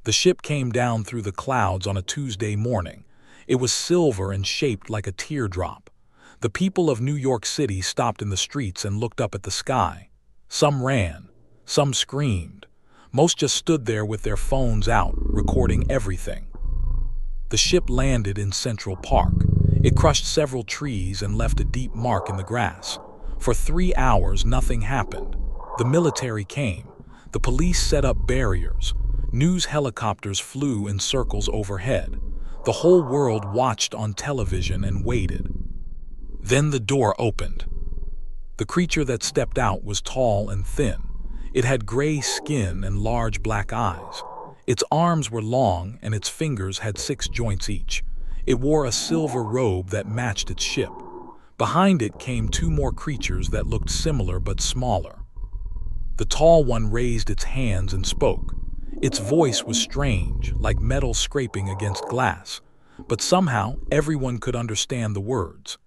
The ship came down through the clouds on a Tuesday morning. It was silver and shaped like a teardrop. The people of New York City stopped in the streets and looked up at the sky. Some ran, some screamed. Most just stood there with their phones out, recording everything. The ship landed in Central Park. It crushed several trees and left a deep mark in the grass. For 3 hours, nothing happened. The military came. The police set up barriers. News helicopters flew in circles overhead. The whole world watched on television and waited. Then the door opened. The creature that stepped out was tall and thin. It had gray skin and large black eyes. Its arms were long and its fingers had 6 joints each. It wore a silver robe that matched its ship. Behind it came 2 more creatures that looked similar but smaller. The tall one raised its hands and spoke. Its voice was strange, like metal scraping against glass, but somehow everyone could understand the words.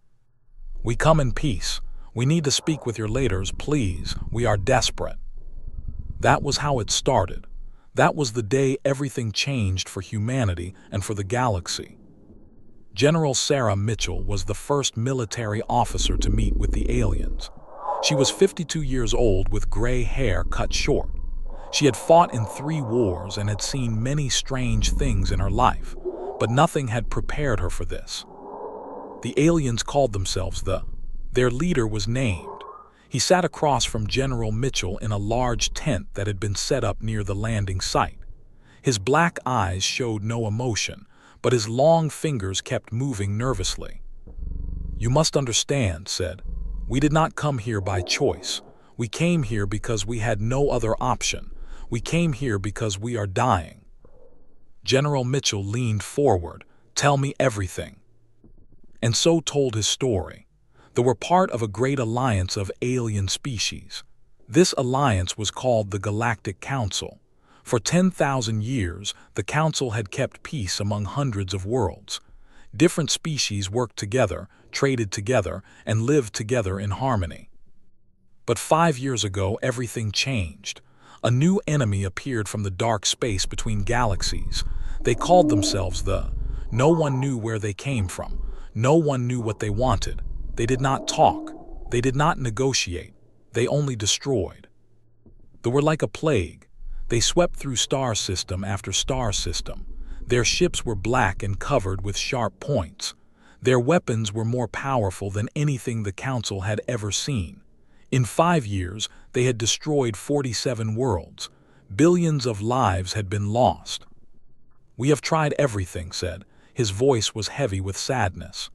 "We come in peace. We need to speak with your leaders, please. We are desperate." That was how it started. That was the day everything changed for humanity and for the galaxy. General Sarah Mitchell was the first military officer to meet with the aliens. She was 52 years old with gray hair cut short. She had fought in 3 wars and had seen many strange things in her life, but nothing had prepared her for this. The aliens called themselves Their leader was named. He sat across from General Mitchell in a large tent that had been set up near the landing site. His black eyes showed no emotion, but his long fingers kept moving nervously. "You must understand," said. "We did not come here by choice. We came here because we had no other option. We came here because we are dying." General Mitchell leaned forward. "Tell me everything." And so told his story. They were part of a great alliance of alien species. This alliance was called the Galactic Council. For 10,000 years, the Council had kept peace among hundreds of worlds. Different species worked together, traded together, and lived together in harmony. But 5 years ago, everything changed. A new enemy appeared from the dark space between galaxies. They called themselves No one knew where they came from. No one knew what they wanted. They did not talk. They did not negotiate. They only destroyed. They were like a plague. They swept through star system after star system. Their ships were black and covered with sharp points. Their weapons were more powerful than anything the Council had ever seen. In 5 years, they had destroyed 47 worlds. Billions of lives had been lost. "We have tried everything," said. His voice was heavy with sadness.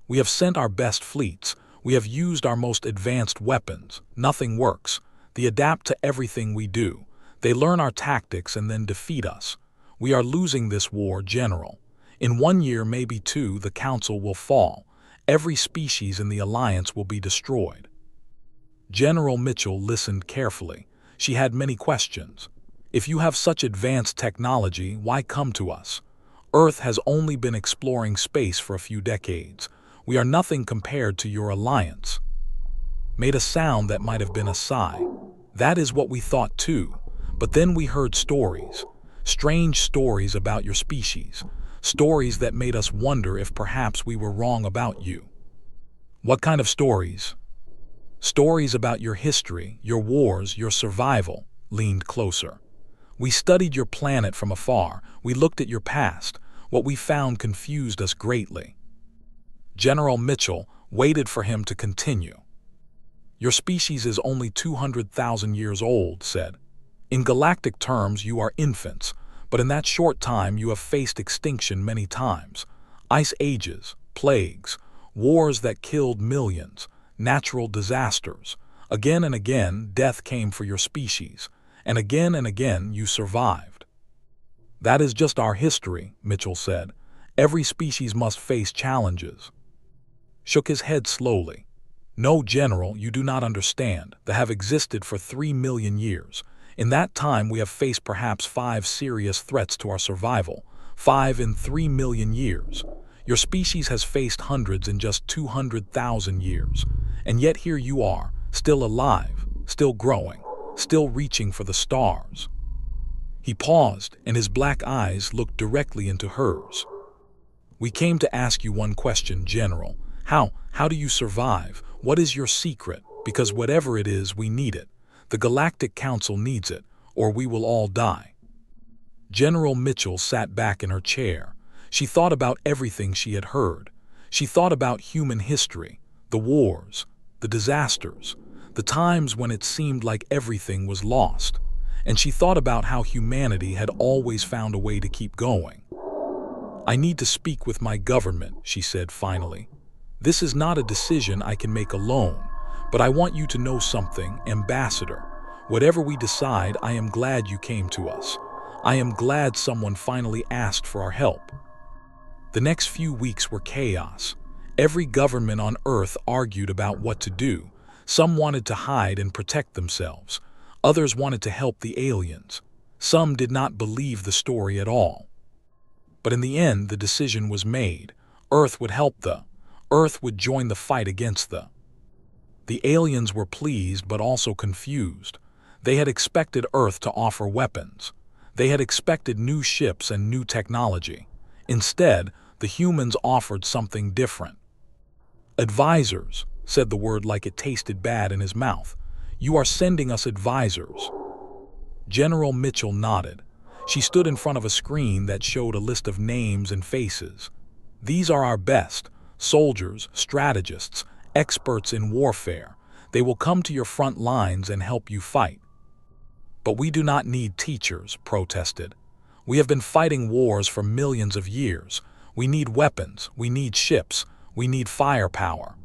"We have sent our best fleets. We have used our most advanced weapons. Nothing works. They adapt to everything we do. They learn our tactics and then defeat us. We are losing this war, General. In 1 year, maybe 2, the Council will fall. Every species in the Alliance will be destroyed." General Mitchell listened carefully. She had many questions. "If you have such advanced technology, why come to us? Earth has only been exploring space for a few decades. We are nothing compared to your alliance." Made a sound that might have been a sigh. "That is what we thought too. But then we heard stories. Strange stories about your species. Stories that made us wonder if perhaps we were wrong about you." "What kind of stories?" "Stories about your history, your wars, your survival." Leaned closer. "We studied your planet from afar. We looked at your past. What we found confused us greatly." General Mitchell waited for him to continue. "Your species is only 200,000 years old," said. "In galactic terms, you are infants, but in that short time you have faced extinction many times. Ice ages, plagues, wars that killed millions, natural disasters. Again and again, death came for your species, and again you survived." "That is just our history," Mitchell said. "Every species must face challenges." Shook his head slowly. "No, General, you do not understand. They have existed for 3 million years. In that time we have faced perhaps 5 serious threats to our survival. 5 in 3 million years. Your species has faced hundreds in just 200,000 years. And yet here you are, still alive, still growing, still reaching for the stars." He paused, and his black eyes looked directly into hers. "We came to ask you one question, General. How do you survive? What is your secret? Because whatever it is, we need it. The Galactic Council needs it, or we will all die." General Mitchell sat back in her chair. She thought about everything she had heard. She thought about human history, the wars, the disasters, the times when it seemed like everything was lost. And she thought about how humanity had always found a way to keep going. "I need to speak with my government," she said finally. "This is not a decision I can make alone, but I want you to know something, Ambassador. Whatever we decide, I am glad you came to us. I am glad someone finally asked for our help." The next few weeks were chaos. Every government on Earth argued about what to do. Some wanted to hide and protect themselves. Others wanted to help the aliens. Some did not believe the story at all. But in the end, the decision was made. Earth would help Earth would join the fight against The aliens were pleased but also confused. They had expected Earth to offer weapons. They had expected new ships and new technology. Instead, the humans offered something different. "Advisors," said the word like it tasted bad in his mouth. "You are sending us advisors." General Mitchell nodded. She stood in front of a screen that showed a list of names and faces. "These are our best: soldiers, strategists, experts in warfare. They will come to your front lines and help you fight." "But we do not need teachers," protested. "We have been fighting wars for millions of years. We need weapons, we need ships, we need firepower."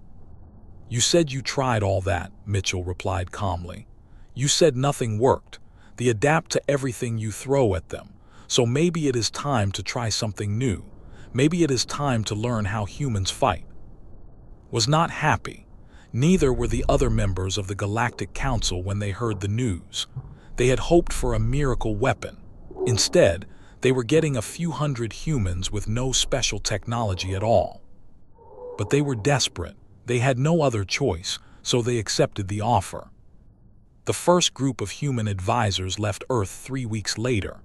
"You said you tried all that," Mitchell replied calmly. "You said nothing worked. They adapt to everything you throw at them. So maybe it is time to try something new. Maybe it is time to learn how humans fight." Was not happy. Neither were the other members of the Galactic Council when they heard the news. They had hoped for a miracle weapon. Instead, they were getting a few hundred humans with no special technology at all. But they were desperate. They had no other choice, so they accepted the offer. The first group of human advisors left Earth 3 weeks later.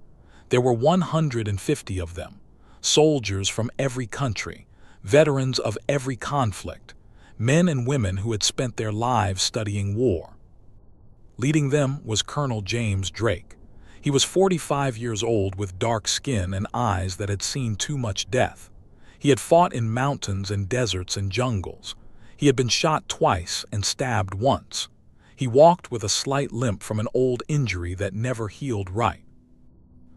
There were 150 of them, soldiers from every country, veterans of every conflict, men and women who had spent their lives studying war. Leading them was Colonel James Drake. He was 45 years old with dark skin and eyes that had seen too much death. He had fought in mountains and deserts and jungles. He had been shot twice and stabbed once. He walked with a slight limp from an old injury that never healed right.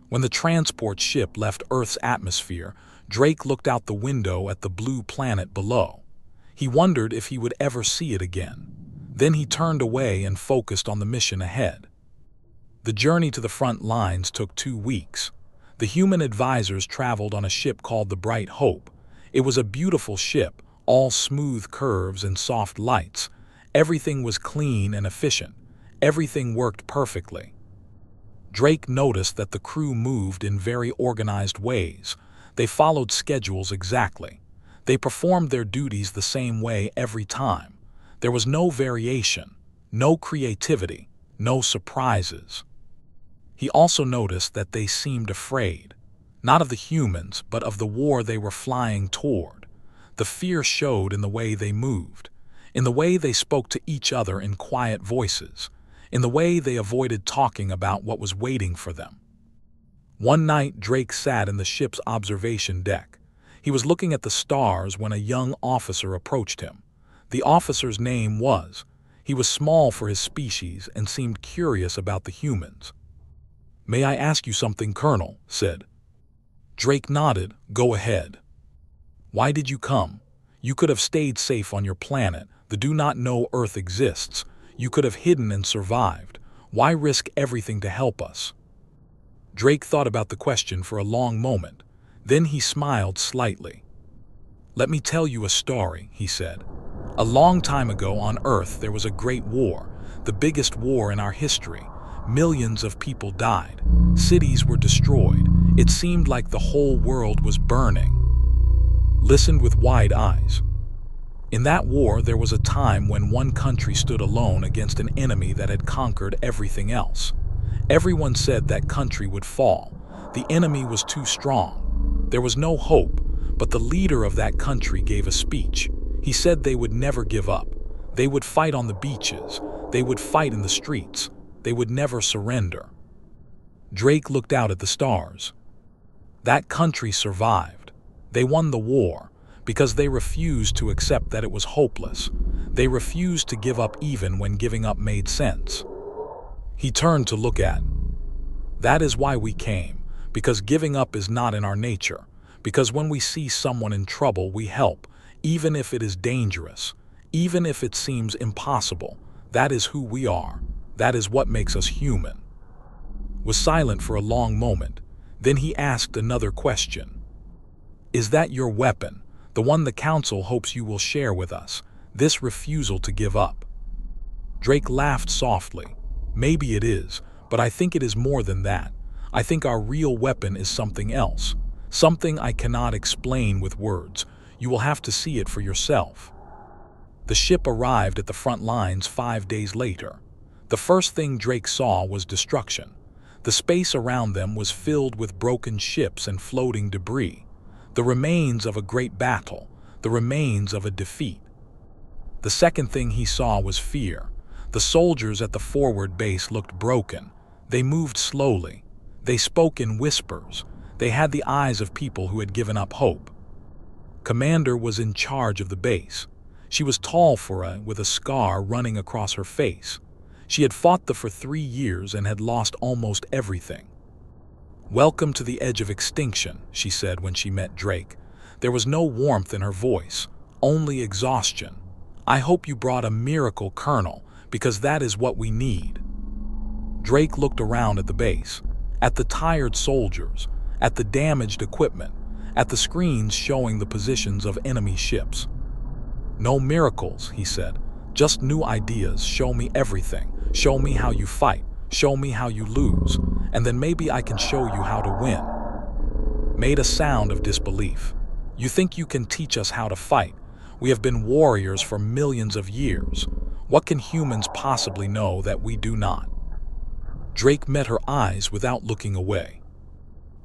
When the transport ship left Earth's atmosphere, Drake looked out the window at the blue planet below. He wondered if he would ever see it again. Then he turned away and focused on the mission ahead. The journey to the front lines took 2 weeks. The human advisors traveled on a ship called the Bright Hope. It was a beautiful ship, all smooth curves and soft lights. Everything was clean and efficient. Everything worked perfectly. Drake noticed that the crew moved in very organized ways. They followed schedules exactly. They performed their duties the same way every time. There was no variation, no creativity, no surprises. He also noticed that they seemed afraid, not of the humans, but of the war they were flying toward. The fear showed in the way they moved, in the way they spoke to each other in quiet voices, in the way they avoided talking about what was waiting for them. One night, Drake sat in the ship's observation deck. He was looking at the stars when a young officer approached him. The officer's name was. He was small for his species and seemed curious about the humans. "May I ask you something, Colonel?" said. Drake nodded. "Go ahead." "Why did you come? You could have stayed safe on your planet. The do not know Earth exists. You could have hidden and survived. Why risk everything to help us?" Drake thought about the question for a long moment. Then he smiled slightly. "Let me tell you a story," he said. "A long time ago on Earth there was a great war, the biggest war in our history. Millions of people died. Cities were destroyed. It seemed like the whole world was burning." Listened with wide eyes. "In that war there was a time when one country stood alone against an enemy that had conquered everything else. Everyone said that country would fall. The enemy was too strong. There was no hope, but the leader of that country gave a speech. He said they would never give up. They would fight on the beaches. They would fight in the streets. They would never surrender. Drake looked out at the stars. That country survived. They won the war because they refused to accept that it was hopeless. They refused to give up even when giving up made sense. He turned to look at. That is why we came, because giving up is not in our nature. Because when we see someone in trouble, we help, even if it is dangerous, even if it seems impossible. That is who we are. That is what makes us human. Was silent for a long moment. Then he asked another question. Is that your weapon, the one the council hopes you will share with us, this refusal to give up? Drake laughed softly. Maybe it is, but I think it is more than that. I think our real weapon is something else, something I cannot explain with words. You will have to see it for yourself. The ship arrived at the front lines 5 days later. The first thing Drake saw was destruction. The space around them was filled with broken ships and floating debris, the remains of a great battle, the remains of a defeat. The second thing he saw was fear. The soldiers at the forward base looked broken. They moved slowly. They spoke in whispers. They had the eyes of people who had given up hope. Commander was in charge of the base. She was tall with a scar running across her face. She had fought for 3 years and had lost almost everything. Welcome to the edge of extinction, she said when she met Drake. There was no warmth in her voice, only exhaustion. I hope you brought a miracle, Colonel, because that is what we need. Drake looked around at the base, at the tired soldiers, at the damaged equipment, at the screens showing the positions of enemy ships. No miracles, he said, just new ideas. Show me everything. Show me how you fight. Show me how you lose. And then maybe I can show you how to win. Made a sound of disbelief. You think you can teach us how to fight? We have been warriors for millions of years. What can humans possibly know that we do not? Drake met her eyes without looking away.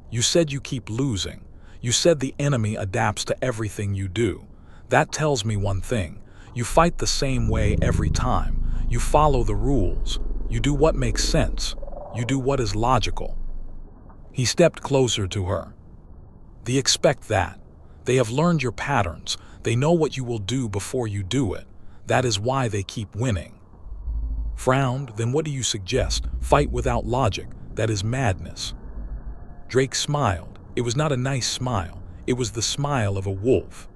You said you keep losing. You said the enemy adapts to everything you do. That tells me one thing. You fight the same way every time. You follow the rules. You do what makes sense. You do what is logical. He stepped closer to her. They expect that. They have learned your patterns. They know what you will do before you do it. That is why they keep winning. Frowned, then what do you suggest? Fight without logic. That is madness. Drake smiled. It was not a nice smile. It was the smile of a wolf.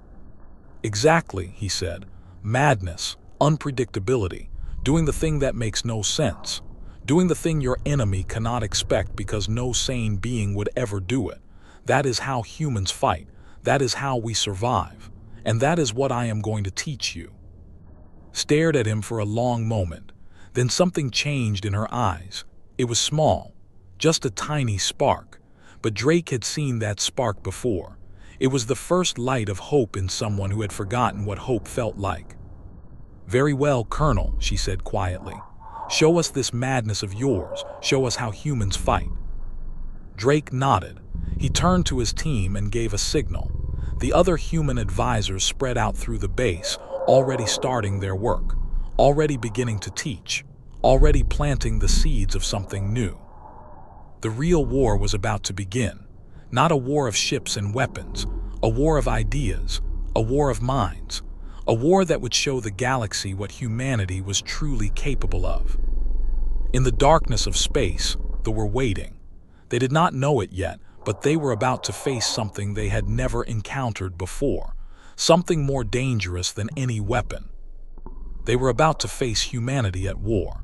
Exactly, he said. Madness, unpredictability, doing the thing that makes no sense, doing the thing your enemy cannot expect because no sane being would ever do it. That is how humans fight. That is how we survive. And that is what I am going to teach you. Stared at him for a long moment. Then something changed in her eyes. It was small, just a tiny spark. But Drake had seen that spark before. It was the first light of hope in someone who had forgotten what hope felt like. Very well, Colonel, she said quietly. Show us this madness of yours. Show us how humans fight. Drake nodded. He turned to his team and gave a signal. The other human advisors spread out through the base, already starting their work, already beginning to teach, already planting the seeds of something new. The real war was about to begin. Not a war of ships and weapons, a war of ideas, a war of minds, a war that would show the galaxy what humanity was truly capable of. In the darkness of space, they were waiting. They did not know it yet, but they were about to face something they had never encountered before, something more dangerous than any weapon. They were about to face humanity at war.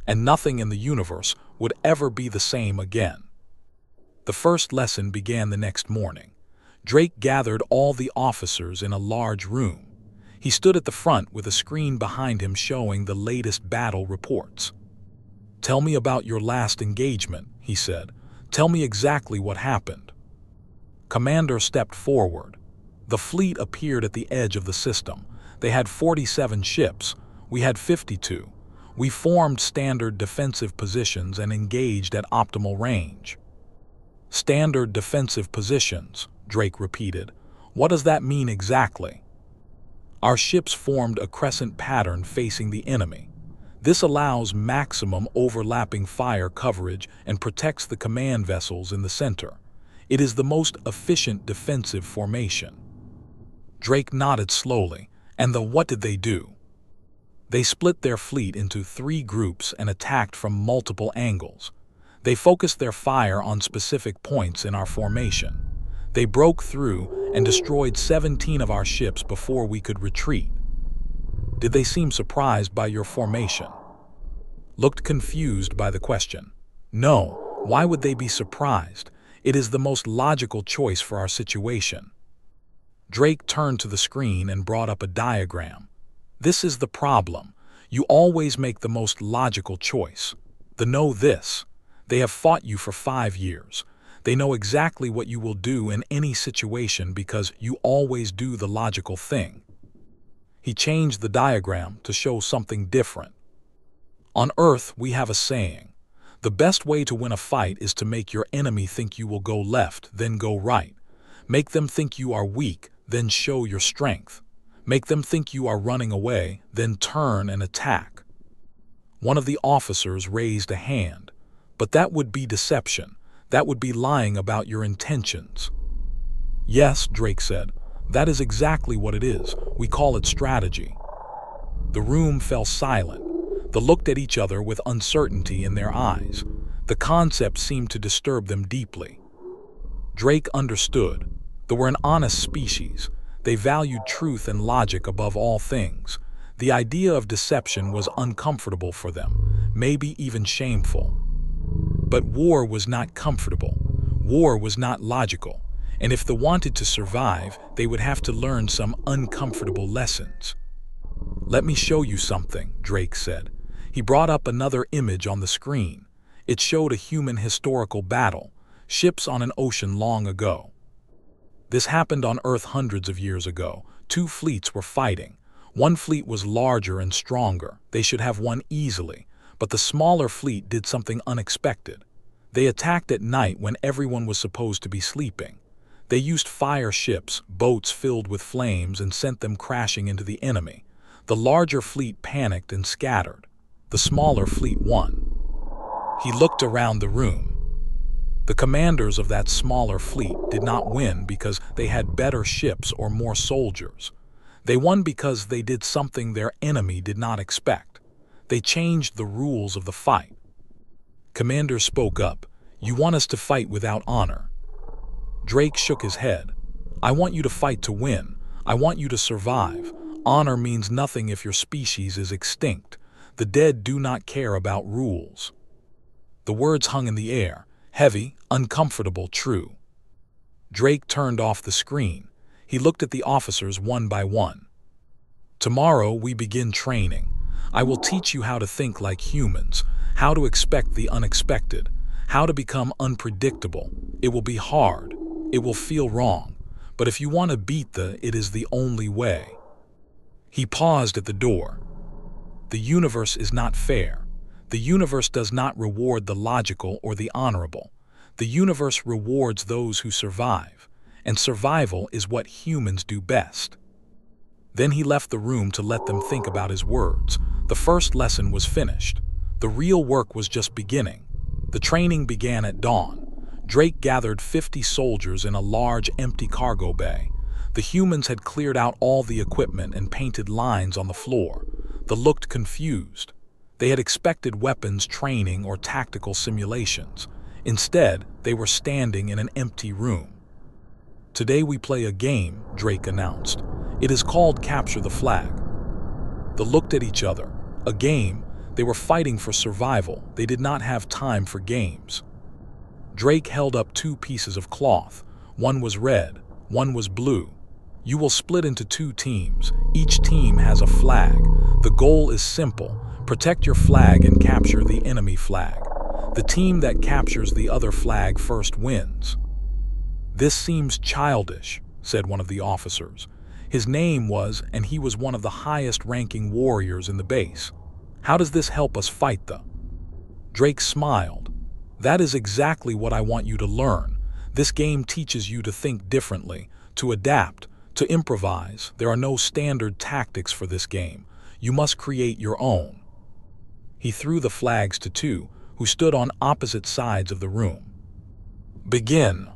And nothing in the universe would ever be the same again. The first lesson began the next morning. Drake gathered all the officers in a large room. He stood at the front with a screen behind him showing the latest battle reports. Tell me about your last engagement, he said. Tell me exactly what happened. Commander stepped forward. The fleet appeared at the edge of the system. They had 47 ships. We had 52. We formed standard defensive positions and engaged at optimal range. Standard defensive positions, Drake repeated. What does that mean exactly? Our ships formed a crescent pattern facing the enemy. This allows maximum overlapping fire coverage and protects the command vessels in the center. It is the most efficient defensive formation. Drake nodded slowly. And what did they do? They split their fleet into 3 groups and attacked from multiple angles. They focused their fire on specific points in our formation. They broke through and destroyed 17 of our ships before we could retreat. Did they seem surprised by your formation? Looked confused by the question. No, why would they be surprised? It is the most logical choice for our situation. Drake turned to the screen and brought up a diagram. This is the problem. You always make the most logical choice. Know this. They have fought you for 5 years. They know exactly what you will do in any situation because you always do the logical thing. He changed the diagram to show something different. On Earth, we have a saying. The best way to win a fight is to make your enemy think you will go left, then go right. Make them think you are weak, then show your strength. Make them think you are running away, then turn and attack. One of the officers raised a hand. But that would be deception. That would be lying about your intentions. Yes, Drake said. That is exactly what it is. We call it strategy. The room fell silent. They looked at each other with uncertainty in their eyes. The concept seemed to disturb them deeply. Drake understood. They were an honest species. They valued truth and logic above all things. The idea of deception was uncomfortable for them, maybe even shameful. But war was not comfortable. War was not logical. And if they wanted to survive, they would have to learn some uncomfortable lessons. Let me show you something, Drake said. He brought up another image on the screen. It showed a human historical battle, ships on an ocean long ago. This happened on Earth hundreds of years ago. 2 fleets were fighting. One fleet was larger and stronger. They should have won easily. But the smaller fleet did something unexpected. They attacked at night when everyone was supposed to be sleeping. They used fire ships, boats filled with flames, and sent them crashing into the enemy. The larger fleet panicked and scattered. The smaller fleet won. He looked around the room. The commanders of that smaller fleet did not win because they had better ships or more soldiers. They won because they did something their enemy did not expect. They changed the rules of the fight. Commander spoke up. You want us to fight without honor? Drake shook his head. I want you to fight to win. I want you to survive. Honor means nothing if your species is extinct. The dead do not care about rules. The words hung in the air, heavy, uncomfortable, true. Drake turned off the screen. He looked at the officers one by one. Tomorrow we begin training. I will teach you how to think like humans, how to expect the unexpected, how to become unpredictable. It will be hard. It will feel wrong. But if you want to beat it is the only way. He paused at the door. The universe is not fair. The universe does not reward the logical or the honorable. The universe rewards those who survive, and survival is what humans do best. Then he left the room to let them think about his words. The first lesson was finished. The real work was just beginning. The training began at dawn. Drake gathered 50 soldiers in a large, empty cargo bay. The humans had cleared out all the equipment and painted lines on the floor. They looked confused. They had expected weapons training or tactical simulations. Instead, they were standing in an empty room. Today we play a game, Drake announced. It is called Capture the Flag. They looked at each other. A game? They were fighting for survival. They did not have time for games. Drake held up 2 pieces of cloth. One was red, one was blue. You will split into 2 teams. Each team has a flag. The goal is simple. Protect your flag and capture the enemy flag. The team that captures the other flag first wins. This seems childish, said one of the officers. His name was, and he was one of the highest-ranking warriors in the base. How does this help us fight the? Drake smiled. That is exactly what I want you to learn. This game teaches you to think differently, to adapt, to improvise. There are no standard tactics for this game. You must create your own. He threw the flags to two, who stood on opposite sides of the room. Begin.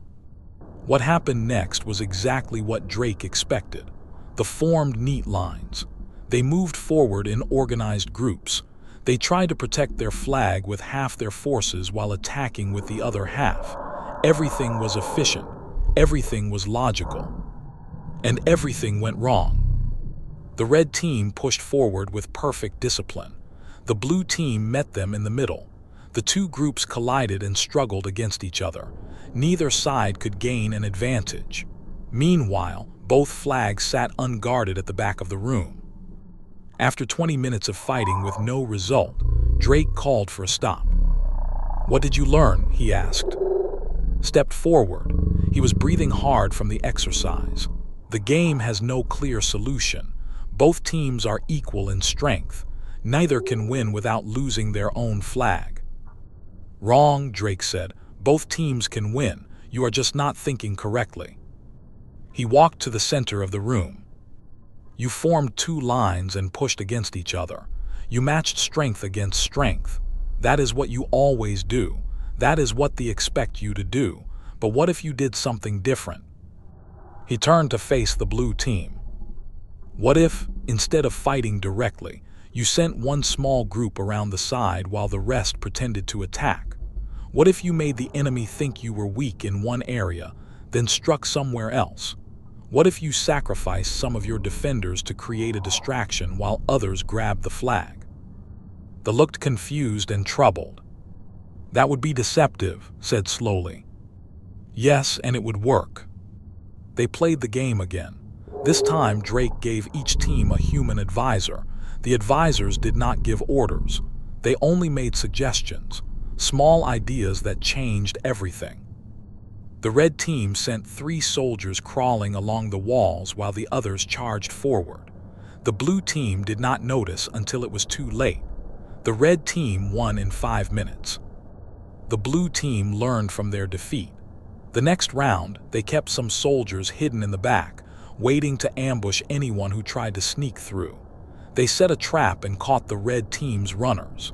What happened next was exactly what Drake expected. The formed neat lines. They moved forward in organized groups. They tried to protect their flag with half their forces while attacking with the other half. Everything was efficient. Everything was logical. And everything went wrong. The red team pushed forward with perfect discipline. The blue team met them in the middle. The two groups collided and struggled against each other. Neither side could gain an advantage. Meanwhile, both flags sat unguarded at the back of the room. After 20 minutes of fighting with no result, Drake called for a stop. "What did you learn?" he asked. Stepped forward. He was breathing hard from the exercise. The game has no clear solution. Both teams are equal in strength. Neither can win without losing their own flag. "Wrong," Drake said. "Both teams can win. You are just not thinking correctly." He walked to the center of the room. "You formed two lines and pushed against each other. You matched strength against strength. That is what you always do. That is what they expect you to do. But what if you did something different?" He turned to face the blue team. "What if, instead of fighting directly, you sent one small group around the side while the rest pretended to attack? What if you made the enemy think you were weak in one area, then struck somewhere else? What if you sacrificed some of your defenders to create a distraction while others grabbed the flag?" They looked confused and troubled. "That would be deceptive," said slowly. "Yes, and it would work." They played the game again. This time Drake gave each team a human advisor. The advisors did not give orders. They only made suggestions, small ideas that changed everything. The red team sent 3 soldiers crawling along the walls while the others charged forward. The blue team did not notice until it was too late. The red team won in 5 minutes. The blue team learned from their defeat. The next round, they kept some soldiers hidden in the back, waiting to ambush anyone who tried to sneak through. They set a trap and caught the red team's runners.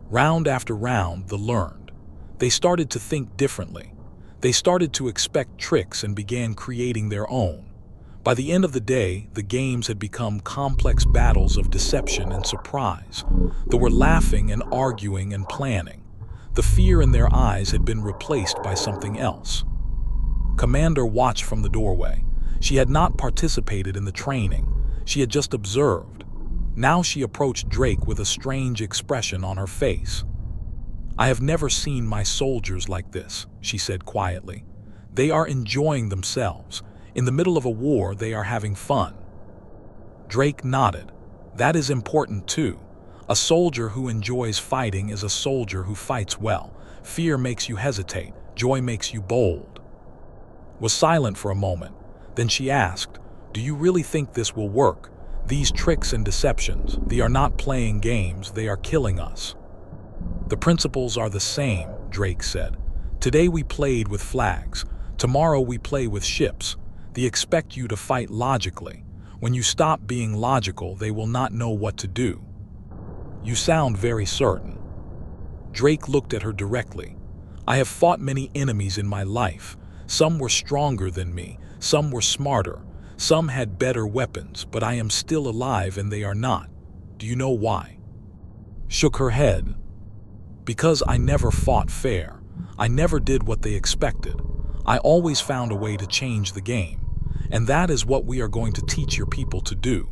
Round after round, they learned. They started to think differently. They started to expect tricks and began creating their own. By the end of the day, the games had become complex battles of deception and surprise. They were laughing and arguing and planning. The fear in their eyes had been replaced by something else. Commander watched from the doorway. She had not participated in the training. She had just observed. Now she approached Drake with a strange expression on her face. "I have never seen my soldiers like this," she said quietly. "They are enjoying themselves. In the middle of a war, they are having fun." Drake nodded. "That is important too. A soldier who enjoys fighting is a soldier who fights well. Fear makes you hesitate. Joy makes you bold." Was silent for a moment. Then she asked, "Do you really think this will work? These tricks and deceptions, they are not playing games, they are killing us." "The principles are the same," Drake said. "Today we played with flags. Tomorrow we play with ships. They expect you to fight logically. When you stop being logical, they will not know what to do." "You sound very certain." Drake looked at her directly. "I have fought many enemies in my life. Some were stronger than me, some were smarter, some had better weapons, but I am still alive and they are not. Do you know why?" Shook her head. "Because I never fought fair. I never did what they expected. I always found a way to change the game. And that is what we are going to teach your people to do."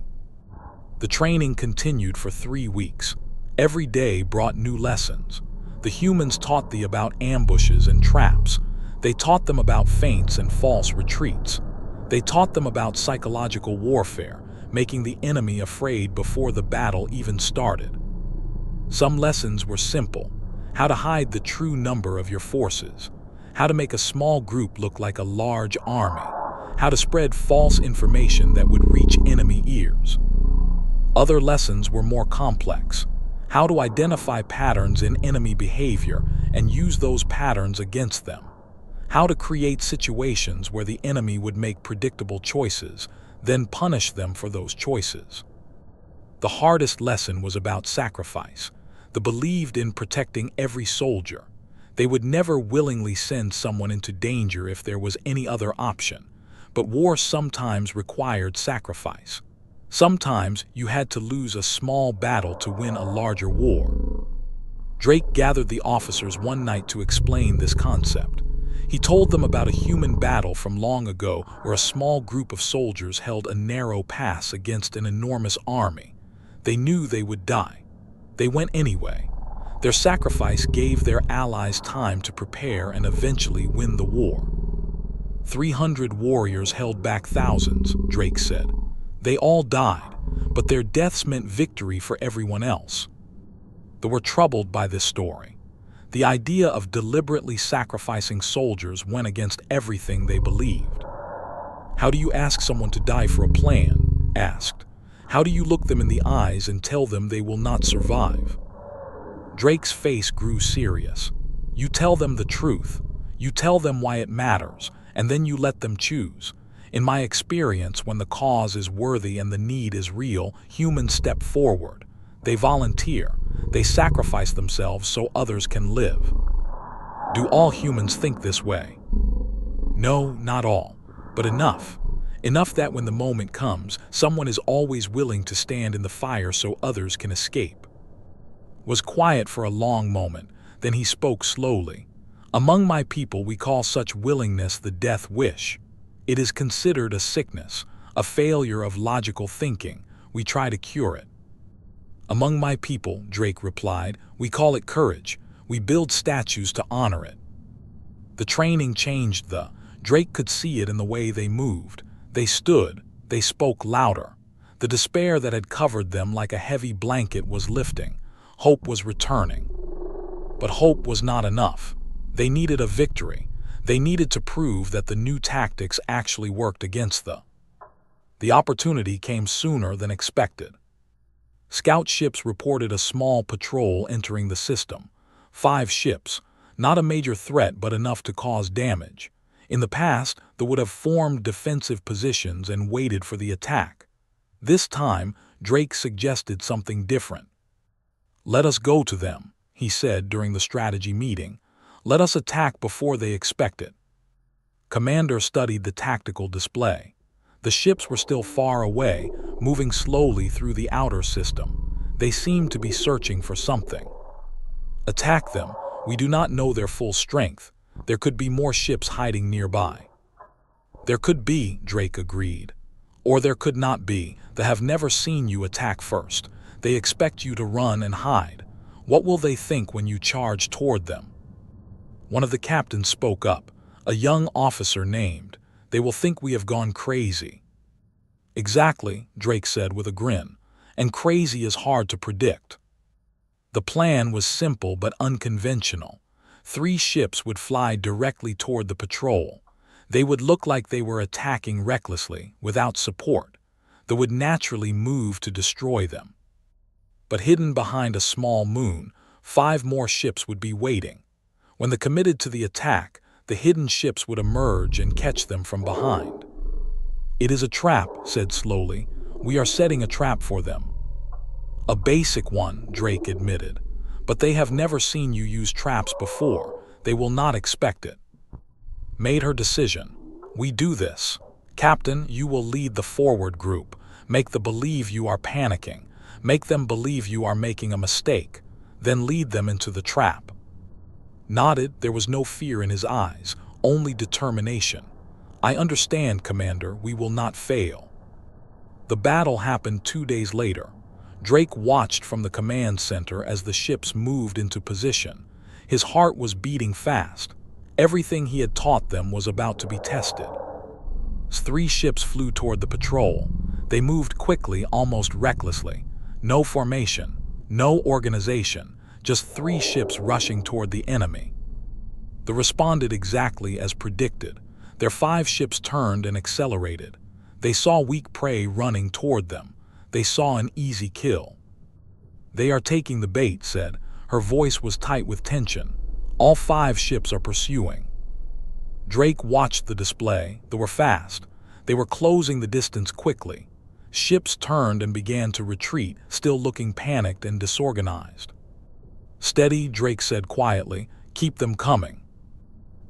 The training continued for 3 weeks. Every day brought new lessons. The humans taught them about ambushes and traps. They taught them about feints and false retreats. They taught them about psychological warfare, making the enemy afraid before the battle even started. Some lessons were simple: how to hide the true number of your forces, how to make a small group look like a large army, how to spread false information that would reach enemy ears. Other lessons were more complex: how to identify patterns in enemy behavior and use those patterns against them, how to create situations where the enemy would make predictable choices, then punish them for those choices. The hardest lesson was about sacrifice. They believed in protecting every soldier. They would never willingly send someone into danger if there was any other option, but war sometimes required sacrifice. Sometimes you had to lose a small battle to win a larger war. Drake gathered the officers one night to explain this concept. He told them about a human battle from long ago where a small group of soldiers held a narrow pass against an enormous army. They knew they would die. They went anyway. Their sacrifice gave their allies time to prepare and eventually win the war. 300 warriors held back thousands, Drake said. They all died, but their deaths meant victory for everyone else. They were troubled by this story. The idea of deliberately sacrificing soldiers went against everything they believed. How do you ask someone to die for a plan? Asked. How do you look them in the eyes and tell them they will not survive? Drake's face grew serious. You tell them the truth. You tell them why it matters, and then you let them choose. In my experience, when the cause is worthy and the need is real, humans step forward. They volunteer. They sacrifice themselves so others can live. Do all humans think this way? No, not all, but enough. Enough that when the moment comes, someone is always willing to stand in the fire so others can escape. Was quiet for a long moment, then he spoke slowly. Among my people we call such willingness the death wish. It is considered a sickness, a failure of logical thinking. We try to cure it. Among my people, Drake replied, we call it courage. We build statues to honor it. The training changed Drake could see it in the way they moved. They stood, they spoke louder. The despair that had covered them like a heavy blanket was lifting. Hope was returning. But hope was not enough. They needed a victory. They needed to prove that the new tactics actually worked against them. The opportunity came sooner than expected. Scout ships reported a small patrol entering the system. 5 ships, not a major threat but enough to cause damage. In the past, they would have formed defensive positions and waited for the attack. This time, Drake suggested something different. Let us go to them, he said during the strategy meeting. Let us attack before they expect it. Commander studied the tactical display. The ships were still far away, moving slowly through the outer system. They seemed to be searching for something. Attack them. We do not know their full strength. There could be more ships hiding nearby. There could be, Drake agreed. Or there could not be. They have never seen you attack first. They expect you to run and hide. What will they think when you charge toward them? One of the captains spoke up, a young officer named. They will think we have gone crazy. Exactly, Drake said with a grin, and crazy is hard to predict. The plan was simple but unconventional. 3 ships would fly directly toward the patrol. They would look like they were attacking recklessly, without support. They would naturally move to destroy them. But hidden behind a small moon, 5 more ships would be waiting. When they committed to the attack, the hidden ships would emerge and catch them from behind. It is a trap, said slowly. We are setting a trap for them. A basic one, Drake admitted. But they have never seen you use traps before. They will not expect it. Made her decision. We do this. Captain, you will lead the forward group. Make them believe you are panicking. Make them believe you are making a mistake. Then lead them into the trap. Nodded, there was no fear in his eyes, only determination. I understand, Commander, we will not fail. The battle happened 2 days later. Drake watched from the command center as the ships moved into position. His heart was beating fast. Everything he had taught them was about to be tested. 3 ships flew toward the patrol. They moved quickly, almost recklessly. No formation, no organization. Just 3 ships rushing toward the enemy. They responded exactly as predicted. Their 5 ships turned and accelerated. They saw weak prey running toward them. They saw an easy kill. "They are taking the bait," said. Her voice was tight with tension. "All 5 ships are pursuing." Drake watched the display. They were fast. They were closing the distance quickly. Ships turned and began to retreat, still looking panicked and disorganized. "Steady," Drake said quietly. "Keep them coming."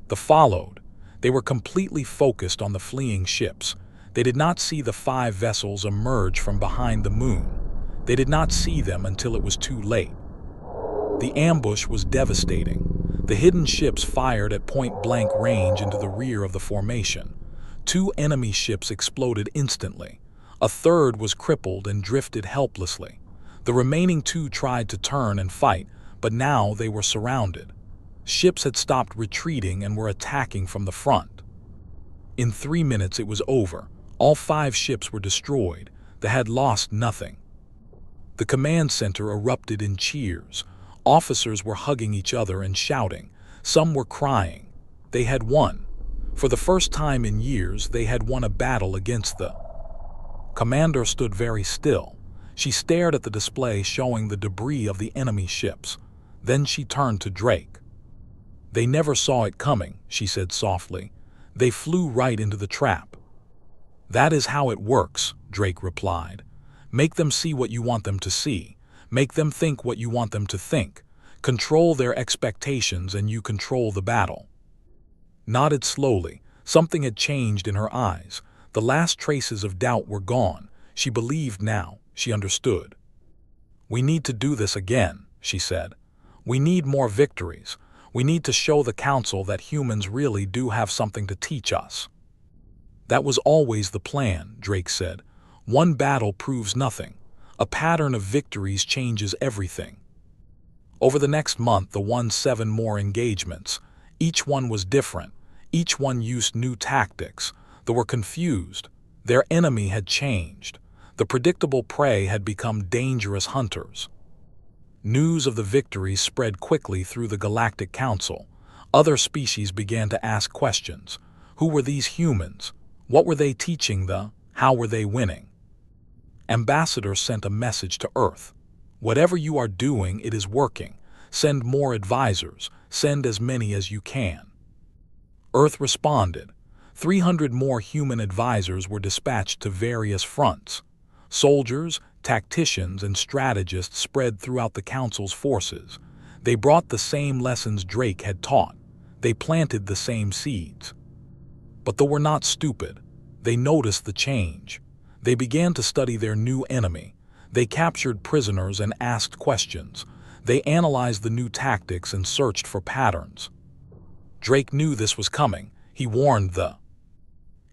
They followed. They were completely focused on the fleeing ships. They did not see the 5 vessels emerge from behind the moon. They did not see them until it was too late. The ambush was devastating. The hidden ships fired at point-blank range into the rear of the formation. 2 enemy ships exploded instantly. A third was crippled and drifted helplessly. The remaining 2 tried to turn and fight, but now they were surrounded. Ships had stopped retreating and were attacking from the front. In 3 minutes it was over. All 5 ships were destroyed. They had lost nothing. The command center erupted in cheers. Officers were hugging each other and shouting. Some were crying. They had won. For the first time in years, they had won a battle against the commander. Stood very still. She stared at the display showing the debris of the enemy ships. Then she turned to Drake. "They never saw it coming," she said softly. "They flew right into the trap." "That is how it works," Drake replied. "Make them see what you want them to see. Make them think what you want them to think. Control their expectations and you control the battle." Nodded slowly. Something had changed in her eyes. The last traces of doubt were gone. She believed now. She understood. "We need to do this again," she said. "We need more victories. We need to show the Council that humans really do have something to teach us." "That was always the plan," Drake said. "One battle proves nothing. A pattern of victories changes everything." Over the next month, they won 7 more engagements. Each one was different. Each one used new tactics. They were confused. Their enemy had changed. The predictable prey had become dangerous hunters. News of the victories spread quickly through the Galactic Council. Other species began to ask questions. Who were these humans? What were they teaching the? How were they winning? Ambassadors sent a message to Earth. "Whatever you are doing, it is working. Send more advisors. Send as many as you can." Earth responded. 300 more human advisors were dispatched to various fronts. Soldiers, tacticians, and strategists spread throughout the Council's forces. They brought the same lessons Drake had taught. They planted the same seeds. But they were not stupid. They noticed the change. They began to study their new enemy. They captured prisoners and asked questions. They analyzed the new tactics and searched for patterns. Drake knew this was coming. He warned the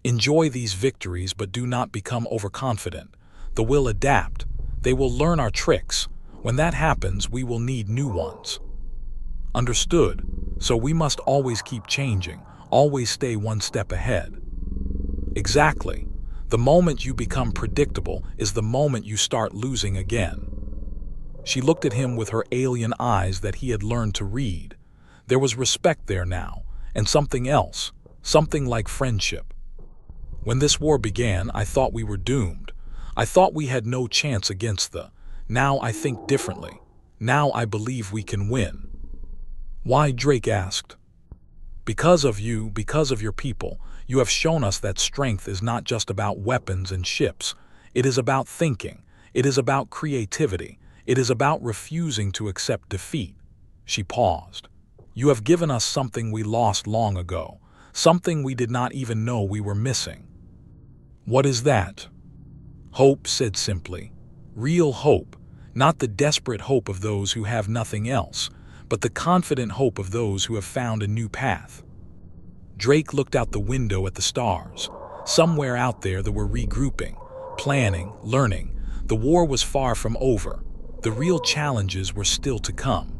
"Enjoy these victories, but do not become overconfident. They will adapt. They will learn our tricks. When that happens, we will need new ones." Understood. So we must always keep changing, always stay one step ahead. Exactly. The moment you become predictable is the moment you start losing again. She looked at him with her alien eyes that he had learned to read. There was respect there now, and something else, something like friendship. "When this war began, I thought we were doomed. I thought we had no chance against the. Now I think differently. Now I believe we can win." "Why?" Drake asked. "Because of you, because of your people. You have shown us that strength is not just about weapons and ships. It is about thinking. It is about creativity. It is about refusing to accept defeat." She paused. "You have given us something we lost long ago, something we did not even know we were missing." "What is that?" "Hope," said simply. "Real hope. Not the desperate hope of those who have nothing else, but the confident hope of those who have found a new path." Drake looked out the window at the stars. Somewhere out there they were regrouping, planning, learning. The war was far from over. The real challenges were still to come.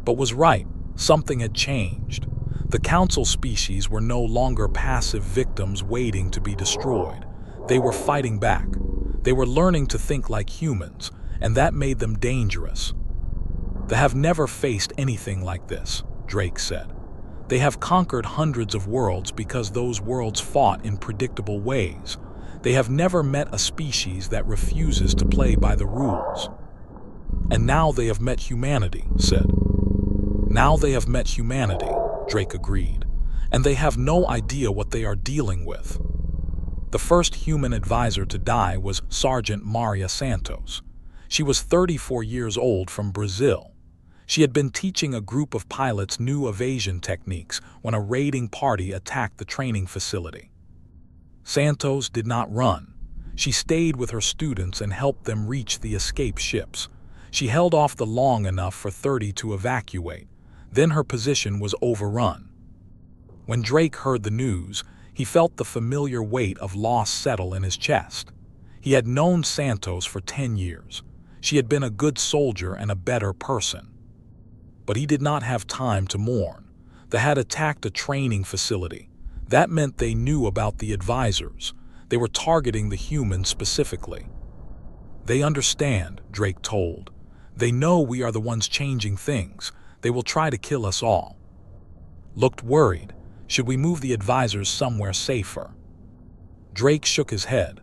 But was right. Something had changed. The Council species were no longer passive victims waiting to be destroyed. They were fighting back. They were learning to think like humans, and that made them dangerous. "They have never faced anything like this," Drake said. "They have conquered hundreds of worlds because those worlds fought in predictable ways. They have never met a species that refuses to play by the rules." And now they have met humanity, said. Now they have met humanity, Drake agreed, and they have no idea what they are dealing with. The first human advisor to die was Sergeant Maria Santos. She was 34 years old from Brazil. She had been teaching a group of pilots new evasion techniques when a raiding party attacked the training facility. Santos did not run. She stayed with her students and helped them reach the escape ships. She held off long enough for 30 to evacuate. Then her position was overrun. When Drake heard the news, he felt the familiar weight of loss settle in his chest. He had known Santos for 10 years. She had been a good soldier and a better person. But he did not have time to mourn. They had attacked a training facility. That meant they knew about the advisors. They were targeting the humans specifically. They understand, Drake told. They know we are the ones changing things. They will try to kill us all. Looked worried. Should we move the advisors somewhere safer? Drake shook his head.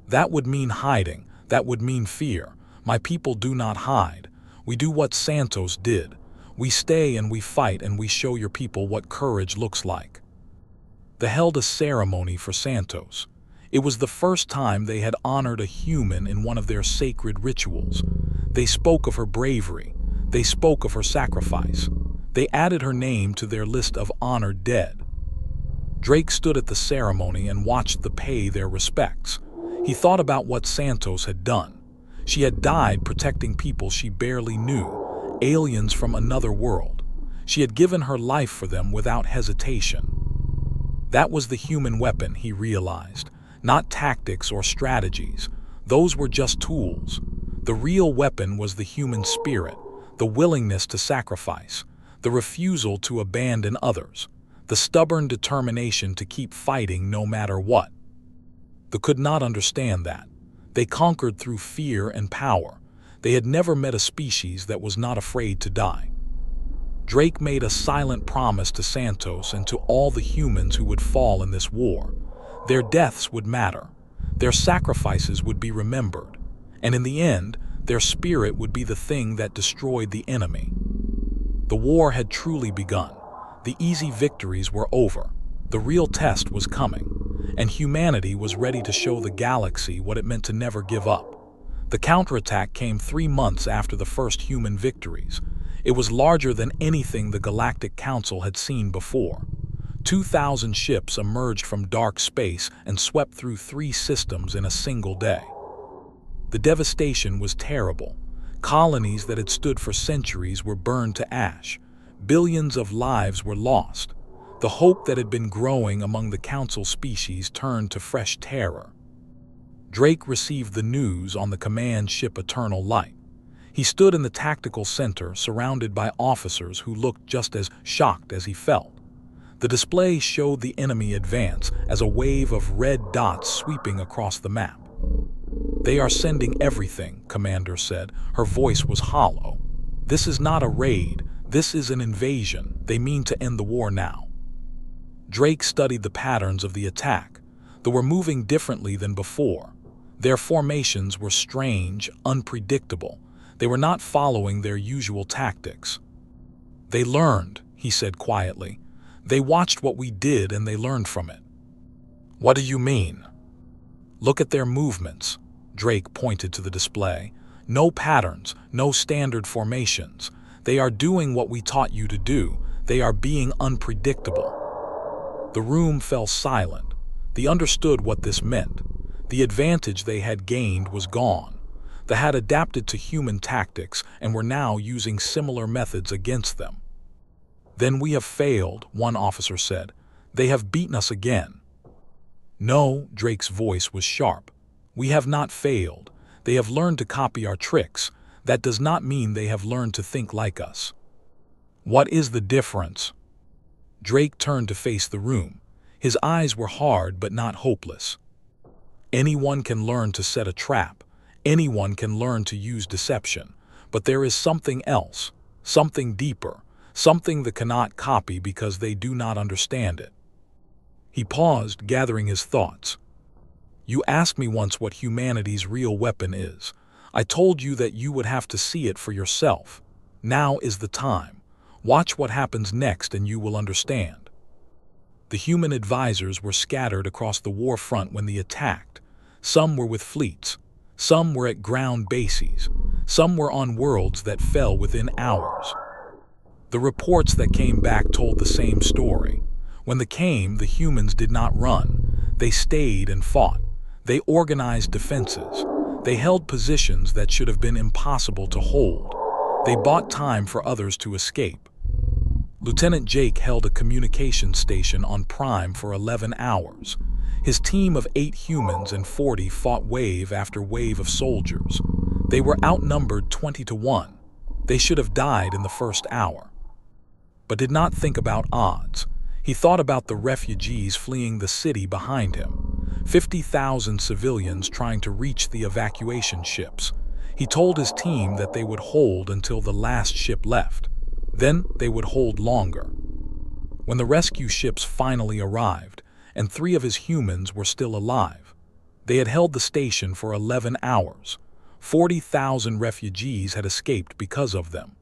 That would mean hiding. That would mean fear. My people do not hide. We do what Santos did. We stay and we fight and we show your people what courage looks like. They held a ceremony for Santos. It was the first time they had honored a human in one of their sacred rituals. They spoke of her bravery. They spoke of her sacrifice. They added her name to their list of honored dead. Drake stood at the ceremony and watched them pay their respects. He thought about what Santos had done. She had died protecting people she barely knew, aliens from another world. She had given her life for them without hesitation. That was the human weapon, he realized, not tactics or strategies. Those were just tools. The real weapon was the human spirit, the willingness to sacrifice, the refusal to abandon others, the stubborn determination to keep fighting no matter what. They could not understand that. They conquered through fear and power. They had never met a species that was not afraid to die. Drake made a silent promise to Santos and to all the humans who would fall in this war. Their deaths would matter. Their sacrifices would be remembered. And in the end, their spirit would be the thing that destroyed the enemy. The war had truly begun. The easy victories were over. The real test was coming. And humanity was ready to show the galaxy what it meant to never give up. The counterattack came 3 months after the first human victories. It was larger than anything the Galactic Council had seen before. 2,000 ships emerged from dark space and swept through 3 systems in a single day. The devastation was terrible. Colonies that had stood for centuries were burned to ash. Billions of lives were lost. The hope that had been growing among the Council species turned to fresh terror. Drake received the news on the command ship Eternal Light. He stood in the tactical center, surrounded by officers who looked just as shocked as he felt. The display showed the enemy advance as a wave of red dots sweeping across the map. "They are sending everything," Commander said. Her voice was hollow. "This is not a raid. This is an invasion. They mean to end the war now." Drake studied the patterns of the attack. They were moving differently than before. Their formations were strange, unpredictable. They were not following their usual tactics. "They learned," he said quietly. "They watched what we did and they learned from it." "What do you mean?" "Look at their movements." Drake pointed to the display. "No patterns, no standard formations. They are doing what we taught you to do. They are being unpredictable." The room fell silent. They understood what this meant. The advantage they had gained was gone. They had adapted to human tactics and were now using similar methods against them. "Then we have failed," one officer said. "They have beaten us again." "No," Drake's voice was sharp. "We have not failed. They have learned to copy our tricks. That does not mean they have learned to think like us." "What is the difference?" Drake turned to face the room. His eyes were hard but not hopeless. "Anyone can learn to set a trap. Anyone can learn to use deception. But there is something else, something deeper, something they cannot copy because they do not understand it." He paused, gathering his thoughts. "You asked me once what humanity's real weapon is. I told you that you would have to see it for yourself. Now is the time. Watch what happens next and you will understand. The human advisors were scattered across the war front when they attacked. Some were with fleets. Some were at ground bases. Some were on worlds that fell within hours. The reports that came back told the same story. When they came, the humans did not run. They stayed and fought. They organized defenses. They held positions that should have been impossible to hold. They bought time for others to escape. Lieutenant Jake held a communication station on Prime for 11 hours. His team of 8 humans and 40 fought wave after wave of soldiers. They were outnumbered 20-1. They should have died in the first hour. But did not think about odds. He thought about the refugees fleeing the city behind him. 50,000 civilians trying to reach the evacuation ships. He told his team that they would hold until the last ship left. Then they would hold longer. When the rescue ships finally arrived, and 3 of his humans were still alive, they had held the station for 11 hours. 40,000 refugees had escaped because of them.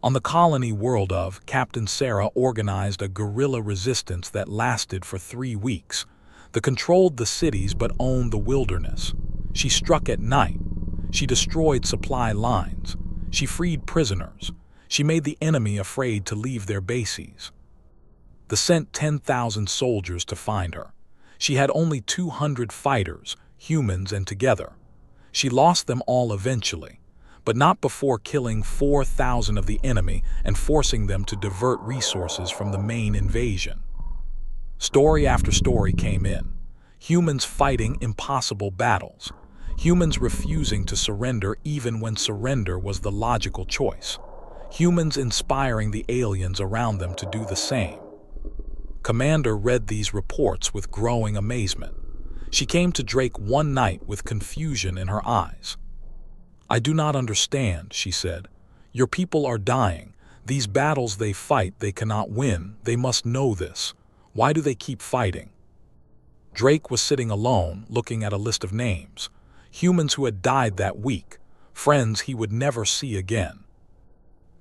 On the colony world of, Captain Sarah organized a guerrilla resistance that lasted for 3 weeks. They controlled the cities but owned the wilderness. She struck at night. She destroyed supply lines. She freed prisoners. She made the enemy afraid to leave their bases. They sent 10,000 soldiers to find her. She had only 200 fighters, humans and together. She lost them all eventually, but not before killing 4,000 of the enemy and forcing them to divert resources from the main invasion. Story after story came in. Humans fighting impossible battles. Humans refusing to surrender even when surrender was the logical choice. Humans inspiring the aliens around them to do the same. Commander read these reports with growing amazement. She came to Drake one night with confusion in her eyes. "I do not understand," she said. "Your people are dying. These battles they fight, they cannot win. They must know this. Why do they keep fighting?" Drake was sitting alone, looking at a list of names. Humans who had died that week, friends he would never see again.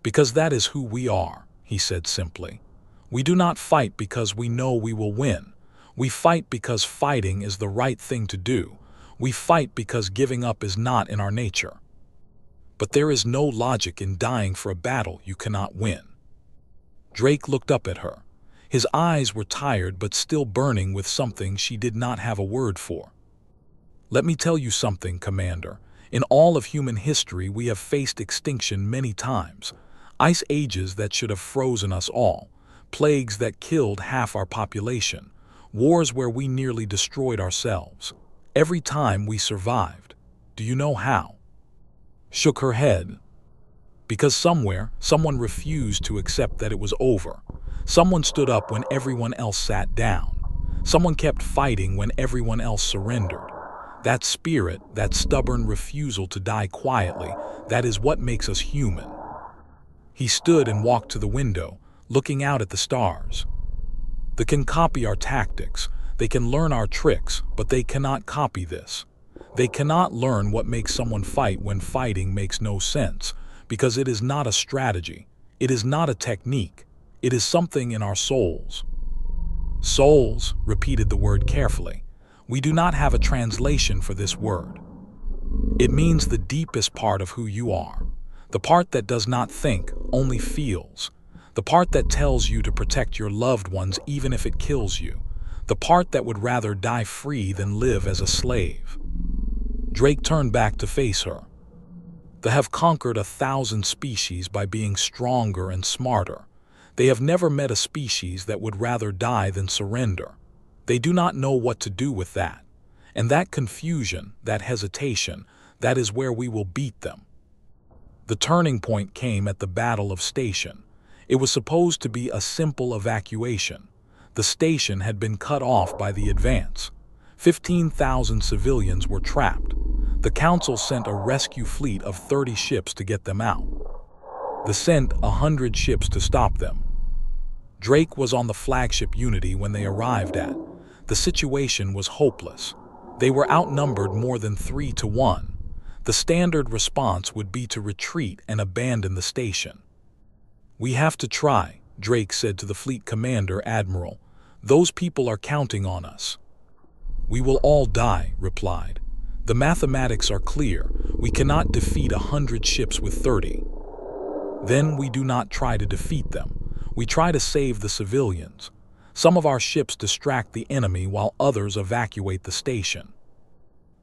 "Because that is who we are," he said simply. "We do not fight because we know we will win. We fight because fighting is the right thing to do. We fight because giving up is not in our nature. But there is no logic in dying for a battle you cannot win." Drake looked up at her. His eyes were tired but still burning with something she did not have a word for. "Let me tell you something, Commander. In all of human history we have faced extinction many times. Ice ages that should have frozen us all. Plagues that killed half our population. Wars where we nearly destroyed ourselves. Every time we survived. Do you know how?" Shook her head. "Because somewhere, someone refused to accept that it was over. Someone stood up when everyone else sat down. Someone kept fighting when everyone else surrendered. That spirit, that stubborn refusal to die quietly, that is what makes us human." He stood and walked to the window, looking out at the stars. "They can copy our tactics, they can learn our tricks, but they cannot copy this. They cannot learn what makes someone fight when fighting makes no sense, because it is not a strategy, it is not a technique, it is something in our souls." "Souls," repeated the word carefully. "We do not have a translation for this word. It means the deepest part of who you are. The part that does not think, only feels. The part that tells you to protect your loved ones even if it kills you. The part that would rather die free than live as a slave." Drake turned back to face her. "They have conquered 1,000 species by being stronger and smarter. They have never met a species that would rather die than surrender. They do not know what to do with that. And that confusion, that hesitation, that is where we will beat them." The turning point came at the Battle of Station. It was supposed to be a simple evacuation. The station had been cut off by the advance. 15,000 civilians were trapped. The Council sent a rescue fleet of 30 ships to get them out. They sent 100 ships to stop them. Drake was on the flagship Unity when they arrived at. The situation was hopeless. They were outnumbered more than 3-1. The standard response would be to retreat and abandon the station. "We have to try," Drake said to the fleet commander, "Admiral. Those people are counting on us." "We will all die," replied. "The mathematics are clear. We cannot defeat 100 ships with 30. Then we do not try to defeat them. We try to save the civilians. Some of our ships distract the enemy while others evacuate the station.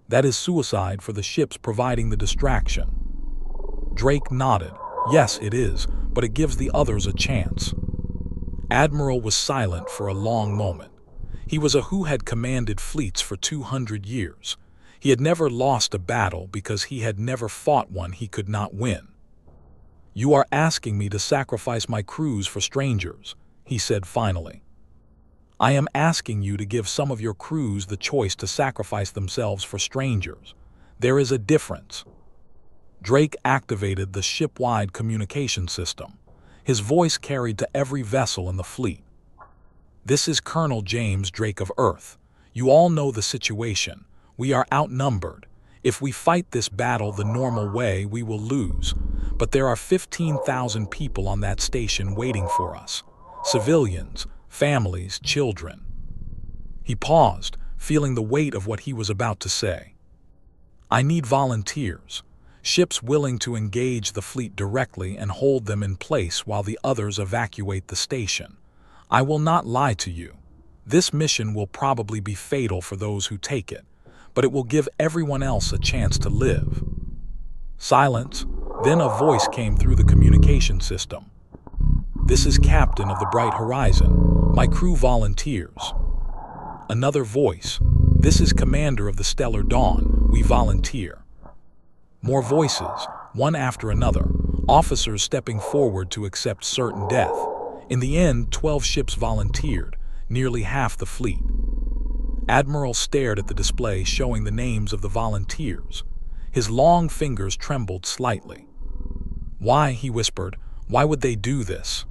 That is suicide for the ships providing the distraction." Drake nodded. "Yes, it is, but it gives the others a chance." Admiral was silent for a long moment. He was a who had commanded fleets for 200 years. He had never lost a battle because he had never fought one he could not win. "You are asking me to sacrifice my crews for strangers," he said finally. "I am asking you to give some of your crews the choice to sacrifice themselves for strangers. There is a difference." Drake activated the ship-wide communication system. His voice carried to every vessel in the fleet. "This is Colonel James Drake of Earth. You all know the situation. We are outnumbered. If we fight this battle the normal way, we will lose. But there are 15,000 people on that station waiting for us. Civilians, families, children." He paused, feeling the weight of what he was about to say. "I need volunteers. Ships willing to engage the fleet directly and hold them in place while the others evacuate the station. I will not lie to you. This mission will probably be fatal for those who take it, but it will give everyone else a chance to live." Silence. Then a voice came through the communication system. "This is Captain of the Bright Horizon. My crew volunteers." Another voice. "This is Commander of the Stellar Dawn. We volunteer." More voices, one after another, officers stepping forward to accept certain death. In the end, 12 ships volunteered, nearly half the fleet. Admiral stared at the display showing the names of the volunteers. His long fingers trembled slightly. "Why?" he whispered. "Why would they do this?"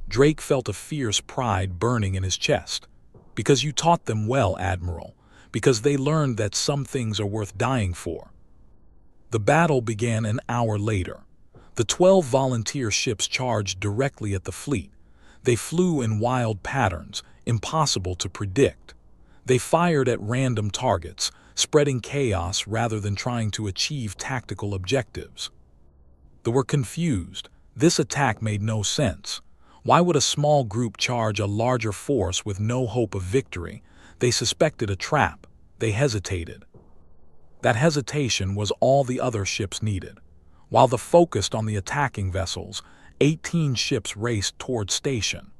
Drake felt a fierce pride burning in his chest. "Because you taught them well, Admiral. Because they learned that some things are worth dying for." The battle began an hour later. The 12 volunteer ships charged directly at the fleet. They flew in wild patterns, impossible to predict. They fired at random targets, spreading chaos rather than trying to achieve tactical objectives. They were confused. This attack made no sense. Why would a small group charge a larger force with no hope of victory? They suspected a trap. They hesitated. That hesitation was all the other ships needed. While they focused on the attacking vessels, 18 ships raced toward station.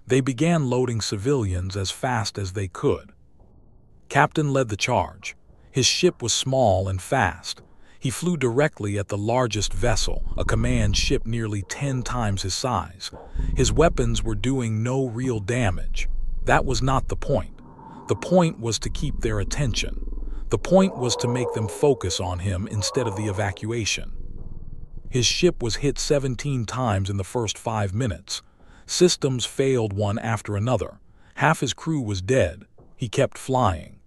They began loading civilians as fast as they could. Captain led the charge. His ship was small and fast. He flew directly at the largest vessel, a command ship nearly 10 times his size. His weapons were doing no real damage. That was not the point. The point was to keep their attention. The point was to make them focus on him instead of the evacuation. His ship was hit 17 times in the first 5 minutes. Systems failed one after another. Half his crew was dead. He kept flying.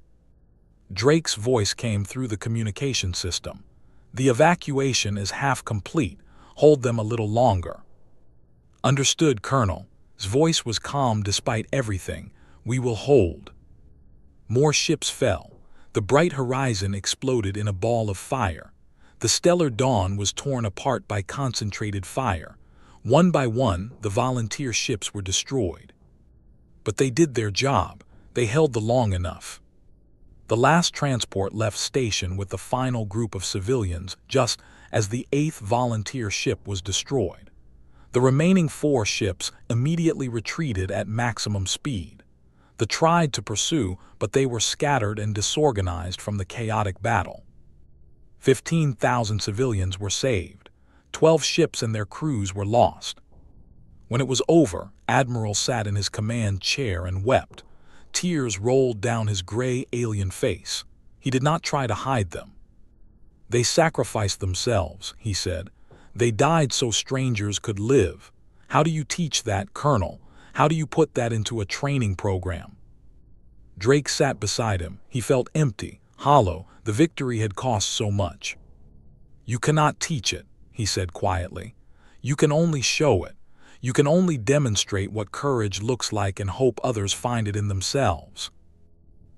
Drake's voice came through the communication system. "The evacuation is half complete. Hold them a little longer." "Understood, Colonel." His voice was calm despite everything. "We will hold." More ships fell. The Bright Horizon exploded in a ball of fire. The Stellar Dawn was torn apart by concentrated fire. One by one, the volunteer ships were destroyed. But they did their job. They held long enough. The last transport left station with the final group of civilians just as the 8th volunteer ship was destroyed. The remaining 4 ships immediately retreated at maximum speed. They tried to pursue, but they were scattered and disorganized from the chaotic battle. 15,000 civilians were saved. 12 ships and their crews were lost. When it was over, Admiral sat in his command chair and wept. Tears rolled down his gray alien face. He did not try to hide them. "They sacrificed themselves," he said. "They died so strangers could live. How do you teach that, Colonel? How do you put that into a training program?" Drake sat beside him. He felt empty, hollow. The victory had cost so much. "You cannot teach it," he said quietly. "You can only show it. You can only demonstrate what courage looks like and hope others find it in themselves."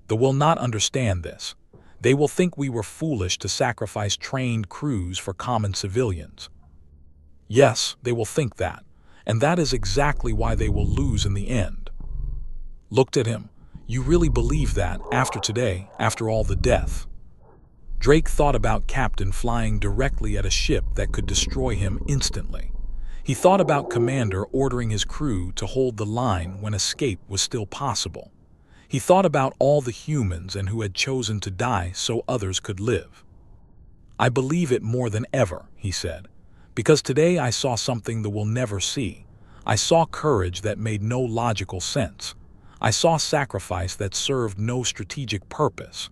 They will not understand this. They will think we were foolish to sacrifice trained crews for common civilians. Yes, they will think that, and that is exactly why they will lose in the end. Looked at him. "You really believe that, after today, after all the death?" Drake thought about Captain flying directly at a ship that could destroy him instantly. He thought about Commander ordering his crew to hold the line when escape was still possible. He thought about all the humans and who had chosen to die so others could live. "I believe it more than ever," he said, "because today I saw something that we'll never see. I saw courage that made no logical sense. I saw sacrifice that served no strategic purpose.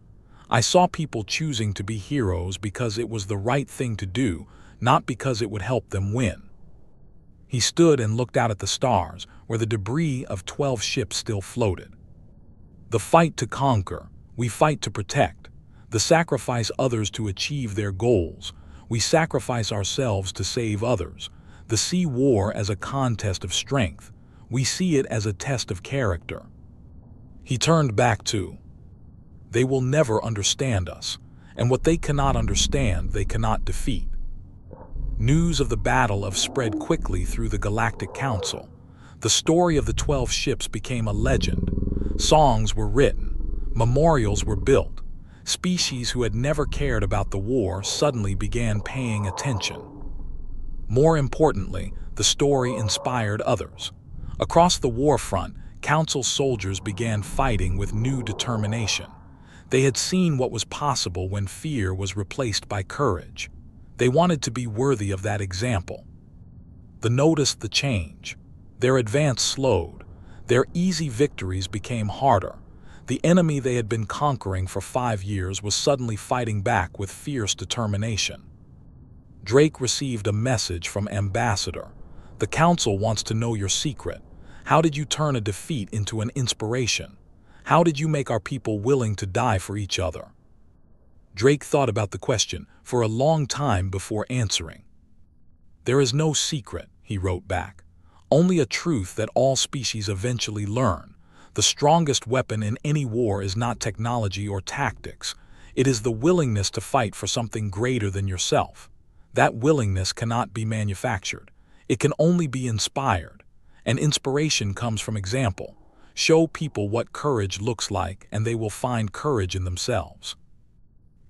I saw people choosing to be heroes because it was the right thing to do, not because it would help them win." He stood and looked out at the stars, where the debris of 12 ships still floated. "The fight to conquer, we fight to protect. The sacrifice others to achieve their goals, we sacrifice ourselves to save others. The sea war as a contest of strength, we see it as a test of character." He turned back to, "They will never understand us, and what they cannot understand, they cannot defeat." News of the battle spread quickly through the Galactic Council. The story of the 12 ships became a legend. Songs were written, memorials were built. Species who had never cared about the war suddenly began paying attention. More importantly, the story inspired others. Across the war front, Council soldiers began fighting with new determination. They had seen what was possible when fear was replaced by courage. They wanted to be worthy of that example. They noticed the change. Their advance slowed. Their easy victories became harder. The enemy they had been conquering for 5 years was suddenly fighting back with fierce determination. Drake received a message from Ambassador. "The Council wants to know your secret. How did you turn a defeat into an inspiration? How did you make our people willing to die for each other?" Drake thought about the question for a long time before answering. "There is no secret," he wrote back. "Only a truth that all species eventually learn. The strongest weapon in any war is not technology or tactics. It is the willingness to fight for something greater than yourself. That willingness cannot be manufactured. It can only be inspired. And inspiration comes from example. Show people what courage looks like, and they will find courage in themselves."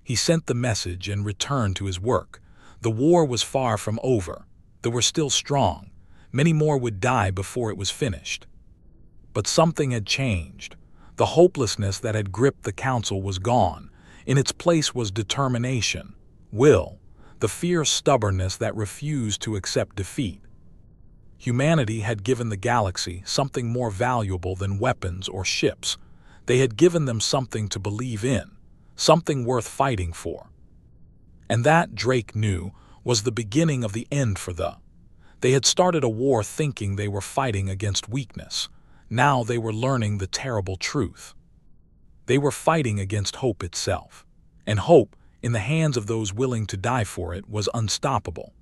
He sent the message and returned to his work. The war was far from over. They were still strong. Many more would die before it was finished. But something had changed. The hopelessness that had gripped the Council was gone. In its place was determination, will, the fierce stubbornness that refused to accept defeat. Humanity had given the galaxy something more valuable than weapons or ships. They had given them something to believe in, something worth fighting for. And that, Drake knew, was the beginning of the end for the. They had started a war thinking they were fighting against weakness. Now they were learning the terrible truth. They were fighting against hope itself. And hope, in the hands of those willing to die for it, was unstoppable.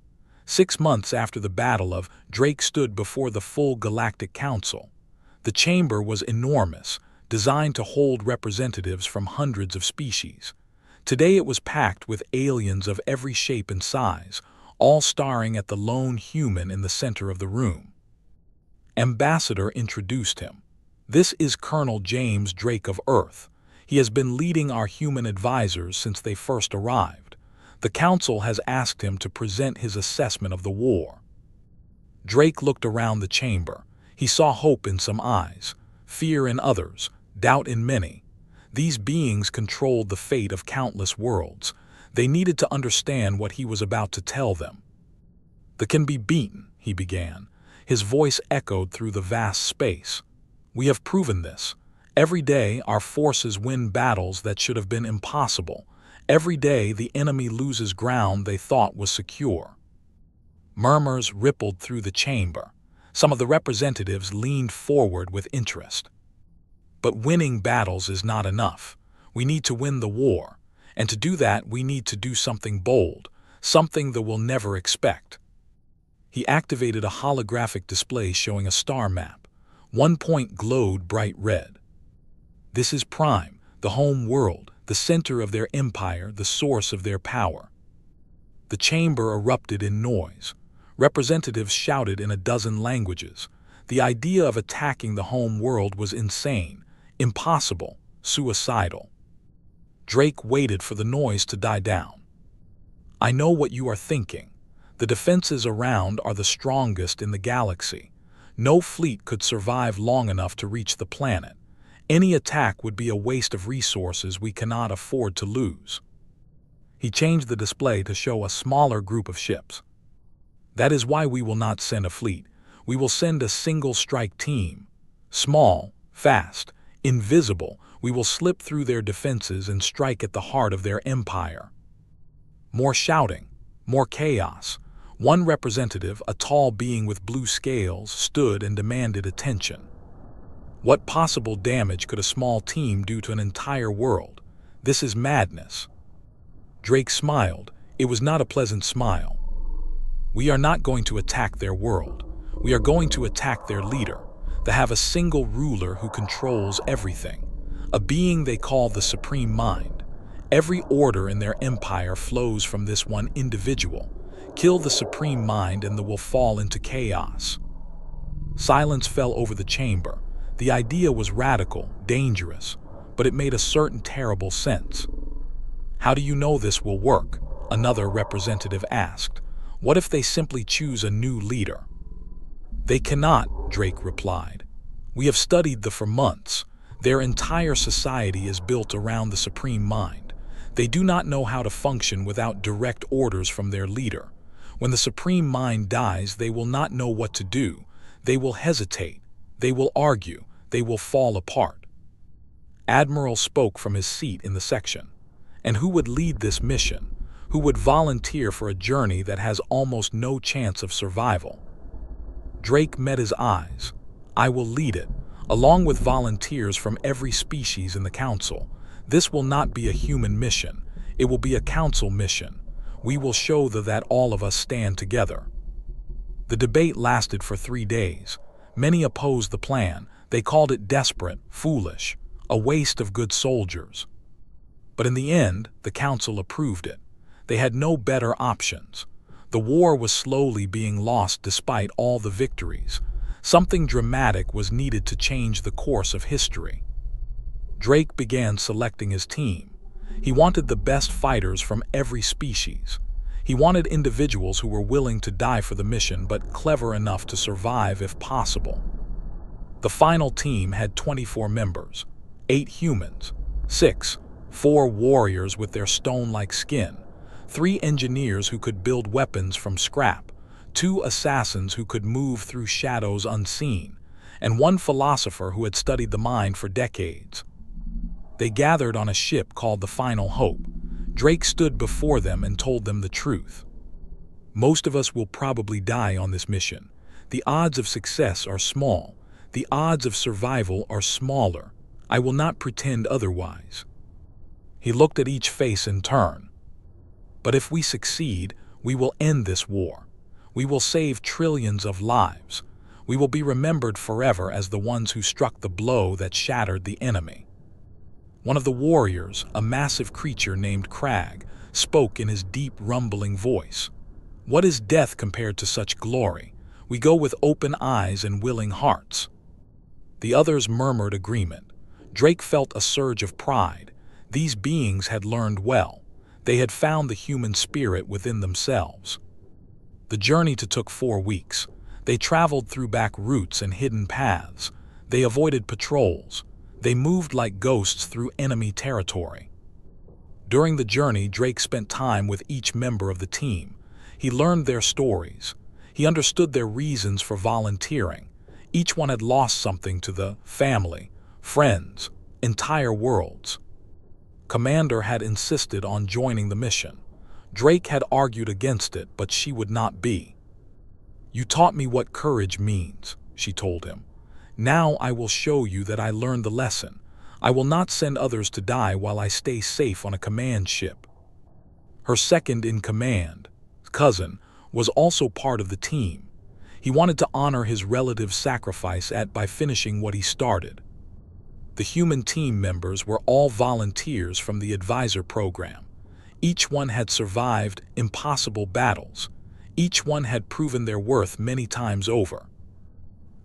6 months after the battle, Drake stood before the full Galactic Council. The chamber was enormous, designed to hold representatives from hundreds of species. Today it was packed with aliens of every shape and size, all staring at the lone human in the center of the room. Ambassador introduced him. "This is Colonel James Drake of Earth. He has been leading our human advisors since they first arrived. The Council has asked him to present his assessment of the war." Drake looked around the chamber. He saw hope in some eyes, fear in others, doubt in many. These beings controlled the fate of countless worlds. They needed to understand what he was about to tell them. "They can be beaten," he began. His voice echoed through the vast space. "We have proven this. Every day our forces win battles that should have been impossible. Every day the enemy loses ground they thought was secure." Murmurs rippled through the chamber. Some of the representatives leaned forward with interest. "But winning battles is not enough. We need to win the war. And to do that we need to do something bold, something that we'll never expect. He activated a holographic display showing a star map. One point glowed bright red. This is Prime, the home world, the center of their empire, the source of their power. The chamber erupted in noise. Representatives shouted in a dozen languages. The idea of attacking the home world was insane, impossible, suicidal. Drake waited for the noise to die down. I know what you are thinking. The defenses around are the strongest in the galaxy. No fleet could survive long enough to reach the planet. Any attack would be a waste of resources we cannot afford to lose. He changed the display to show a smaller group of ships. That is why we will not send a fleet. We will send a single strike team. Small, fast, invisible, we will slip through their defenses and strike at the heart of their empire. More shouting, more chaos. One representative, a tall being with blue scales, stood and demanded attention. What possible damage could a small team do to an entire world? This is madness. Drake smiled. It was not a pleasant smile. We are not going to attack their world. We are going to attack their leader. They have a single ruler who controls everything, a being they call the Supreme Mind. Every order in their empire flows from this one individual. Kill the Supreme Mind and they will fall into chaos. Silence fell over the chamber. The idea was radical, dangerous, but it made a certain terrible sense. How do you know this will work? Another representative asked. What if they simply choose a new leader? They cannot, Drake replied. We have studied them for months. Their entire society is built around the Supreme Mind. They do not know how to function without direct orders from their leader. When the Supreme Mind dies, they will not know what to do. They will hesitate. They will argue. They will fall apart. Admiral spoke from his seat in the section. And who would lead this mission? Who would volunteer for a journey that has almost no chance of survival? Drake met his eyes. I will lead it, along with volunteers from every species in the council. This will not be a human mission. It will be a council mission. We will show that all of us stand together. The debate lasted for 3 days. Many opposed the plan. They called it desperate, foolish, a waste of good soldiers. But in the end, the council approved it. They had no better options. The war was slowly being lost despite all the victories. Something dramatic was needed to change the course of history. Drake began selecting his team. He wanted the best fighters from every species. He wanted individuals who were willing to die for the mission but clever enough to survive if possible. The final team had 24 members, 8 humans, 4 warriors with their stone-like skin, 3 engineers who could build weapons from scrap, 2 assassins who could move through shadows unseen, and 1 philosopher who had studied the mind for decades. They gathered on a ship called the Final Hope. Drake stood before them and told them the truth. Most of us will probably die on this mission. The odds of success are small. The odds of survival are smaller. I will not pretend otherwise. He looked at each face in turn. But if we succeed, we will end this war. We will save trillions of lives. We will be remembered forever as the ones who struck the blow that shattered the enemy. One of the warriors, a massive creature named Crag, spoke in his deep, rumbling voice. What is death compared to such glory? We go with open eyes and willing hearts. The others murmured agreement. Drake felt a surge of pride. These beings had learned well. They had found the human spirit within themselves. The journey took 4 weeks. They traveled through back routes and hidden paths. They avoided patrols. They moved like ghosts through enemy territory. During the journey, Drake spent time with each member of the team. He learned their stories. He understood their reasons for volunteering. Each one had lost something to the family, friends, entire worlds. Commander had insisted on joining the mission. Drake had argued against it, but she would not be. You taught me what courage means, she told him. Now I will show you that I learned the lesson. I will not send others to die while I stay safe on a command ship. Her second in command, cousin, was also part of the team. He wanted to honor his relative's sacrifice by finishing what he started. The human team members were all volunteers from the advisor program. Each one had survived impossible battles. Each one had proven their worth many times over.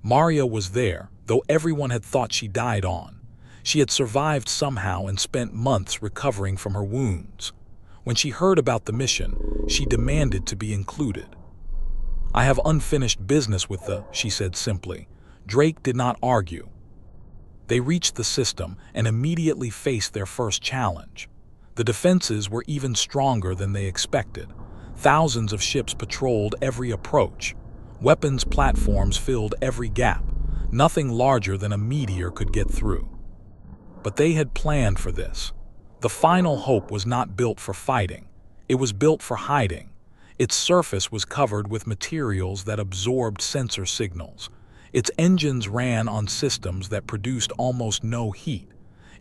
Maria was there, though everyone had thought she died on. She had survived somehow and spent months recovering from her wounds. When she heard about the mission, she demanded to be included. "I have unfinished business with she said simply. Drake did not argue. They reached the system and immediately faced their first challenge. The defenses were even stronger than they expected. Thousands of ships patrolled every approach. Weapons platforms filled every gap. Nothing larger than a meteor could get through. But they had planned for this. The final hope was not built for fighting. It was built for hiding. Its surface was covered with materials that absorbed sensor signals. Its engines ran on systems that produced almost no heat.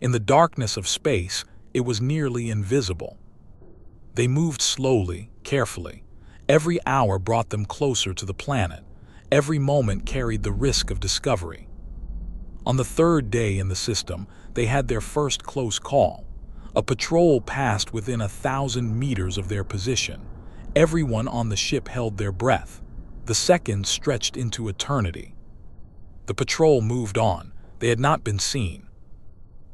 In the darkness of space, it was nearly invisible. They moved slowly, carefully. Every hour brought them closer to the planet. Every moment carried the risk of discovery. On the third day in the system, they had their first close call. A patrol passed within 1,000 meters of their position. Everyone on the ship held their breath. The seconds stretched into eternity. The patrol moved on. They had not been seen.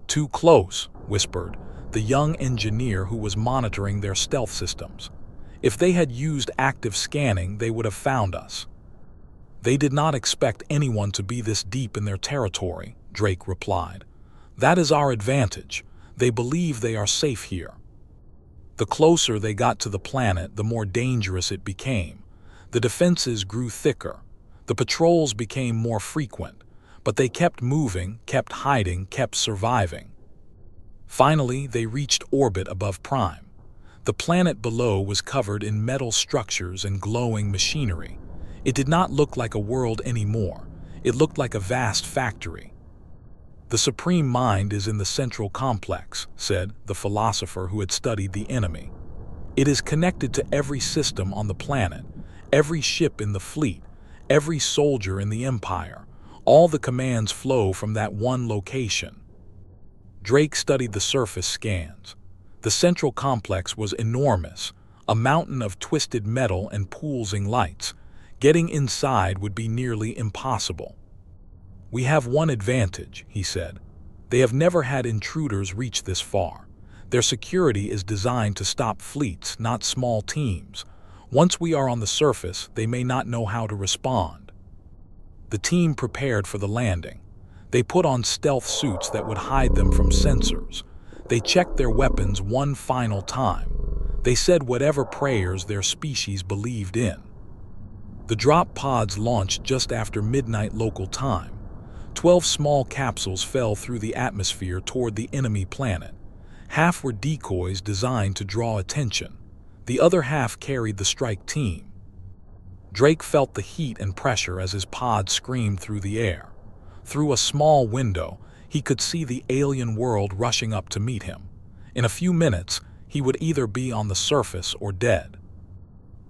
"Too close," whispered the young engineer who was monitoring their stealth systems. "If they had used active scanning, they would have found us." "They did not expect anyone to be this deep in their territory," Drake replied. "That is our advantage. They believe they are safe here." The closer they got to the planet, the more dangerous it became. The defenses grew thicker. The patrols became more frequent, but they kept moving, kept hiding, kept surviving. Finally, they reached orbit above Prime. The planet below was covered in metal structures and glowing machinery. It did not look like a world anymore. It looked like a vast factory. "The supreme mind is in the central complex," said the philosopher who had studied the enemy. "It is connected to every system on the planet, every ship in the fleet, every soldier in the Empire. All the commands flow from that one location." Drake studied the surface scans. The central complex was enormous, a mountain of twisted metal and pulsing lights. Getting inside would be nearly impossible. "We have one advantage," he said. "They have never had intruders reach this far. Their security is designed to stop fleets, not small teams. Once we are on the surface, they may not know how to respond." The team prepared for the landing. They put on stealth suits that would hide them from sensors. They checked their weapons one final time. They said whatever prayers their species believed in. The drop pods launched just after midnight local time. 12 small capsules fell through the atmosphere toward the enemy planet. Half were decoys designed to draw attention. The other half carried the strike team. Drake felt the heat and pressure as his pod screamed through the air. Through a small window, he could see the alien world rushing up to meet him. In a few minutes, he would either be on the surface or dead.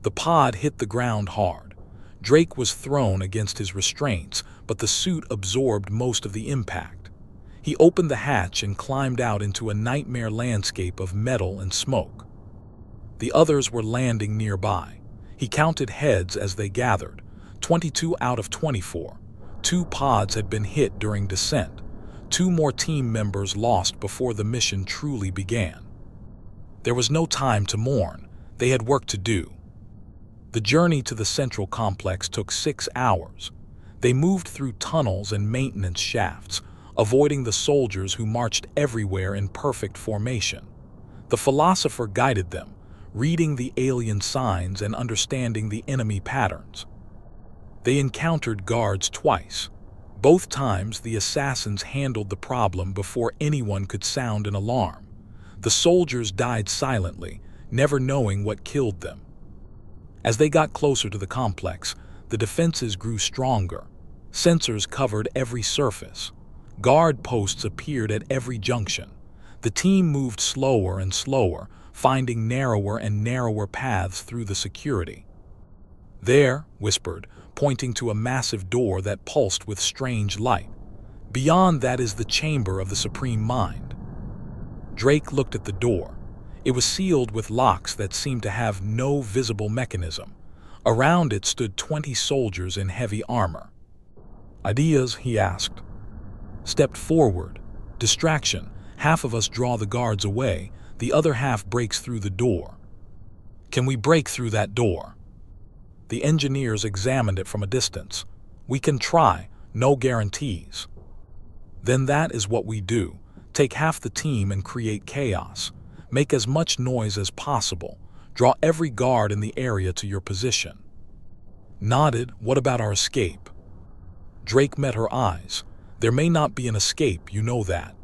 The pod hit the ground hard. Drake was thrown against his restraints, but the suit absorbed most of the impact. He opened the hatch and climbed out into a nightmare landscape of metal and smoke. The others were landing nearby. He counted heads as they gathered. 22 out of 24. 2 pods had been hit during descent. 2 more team members lost before the mission truly began. There was no time to mourn. They had work to do. The journey to the central complex took 6 hours. They moved through tunnels and maintenance shafts, avoiding the soldiers who marched everywhere in perfect formation. The philosopher guided them, reading the alien signs and understanding the enemy patterns. They encountered guards twice. Both times, the assassins handled the problem before anyone could sound an alarm. The soldiers died silently, never knowing what killed them. As they got closer to the complex, the defenses grew stronger. Sensors covered every surface. Guard posts appeared at every junction. The team moved slower and slower, finding narrower and narrower paths through the security. "There," whispered, pointing to a massive door that pulsed with strange light. "Beyond that is the chamber of the Supreme Mind." Drake looked at the door. It was sealed with locks that seemed to have no visible mechanism. Around it stood 20 soldiers in heavy armor. "Ideas?" he asked. Stepped forward. Distraction. Half of us draw the guards away, the other half breaks through the door. "Can we break through that door?" The engineers examined it from a distance. "We can try, no guarantees." "Then that is what we do. Take half the team and create chaos. Make as much noise as possible. Draw every guard in the area to your position." Nodded. "What about our escape?" Drake met her eyes. "There may not be an escape, you know that."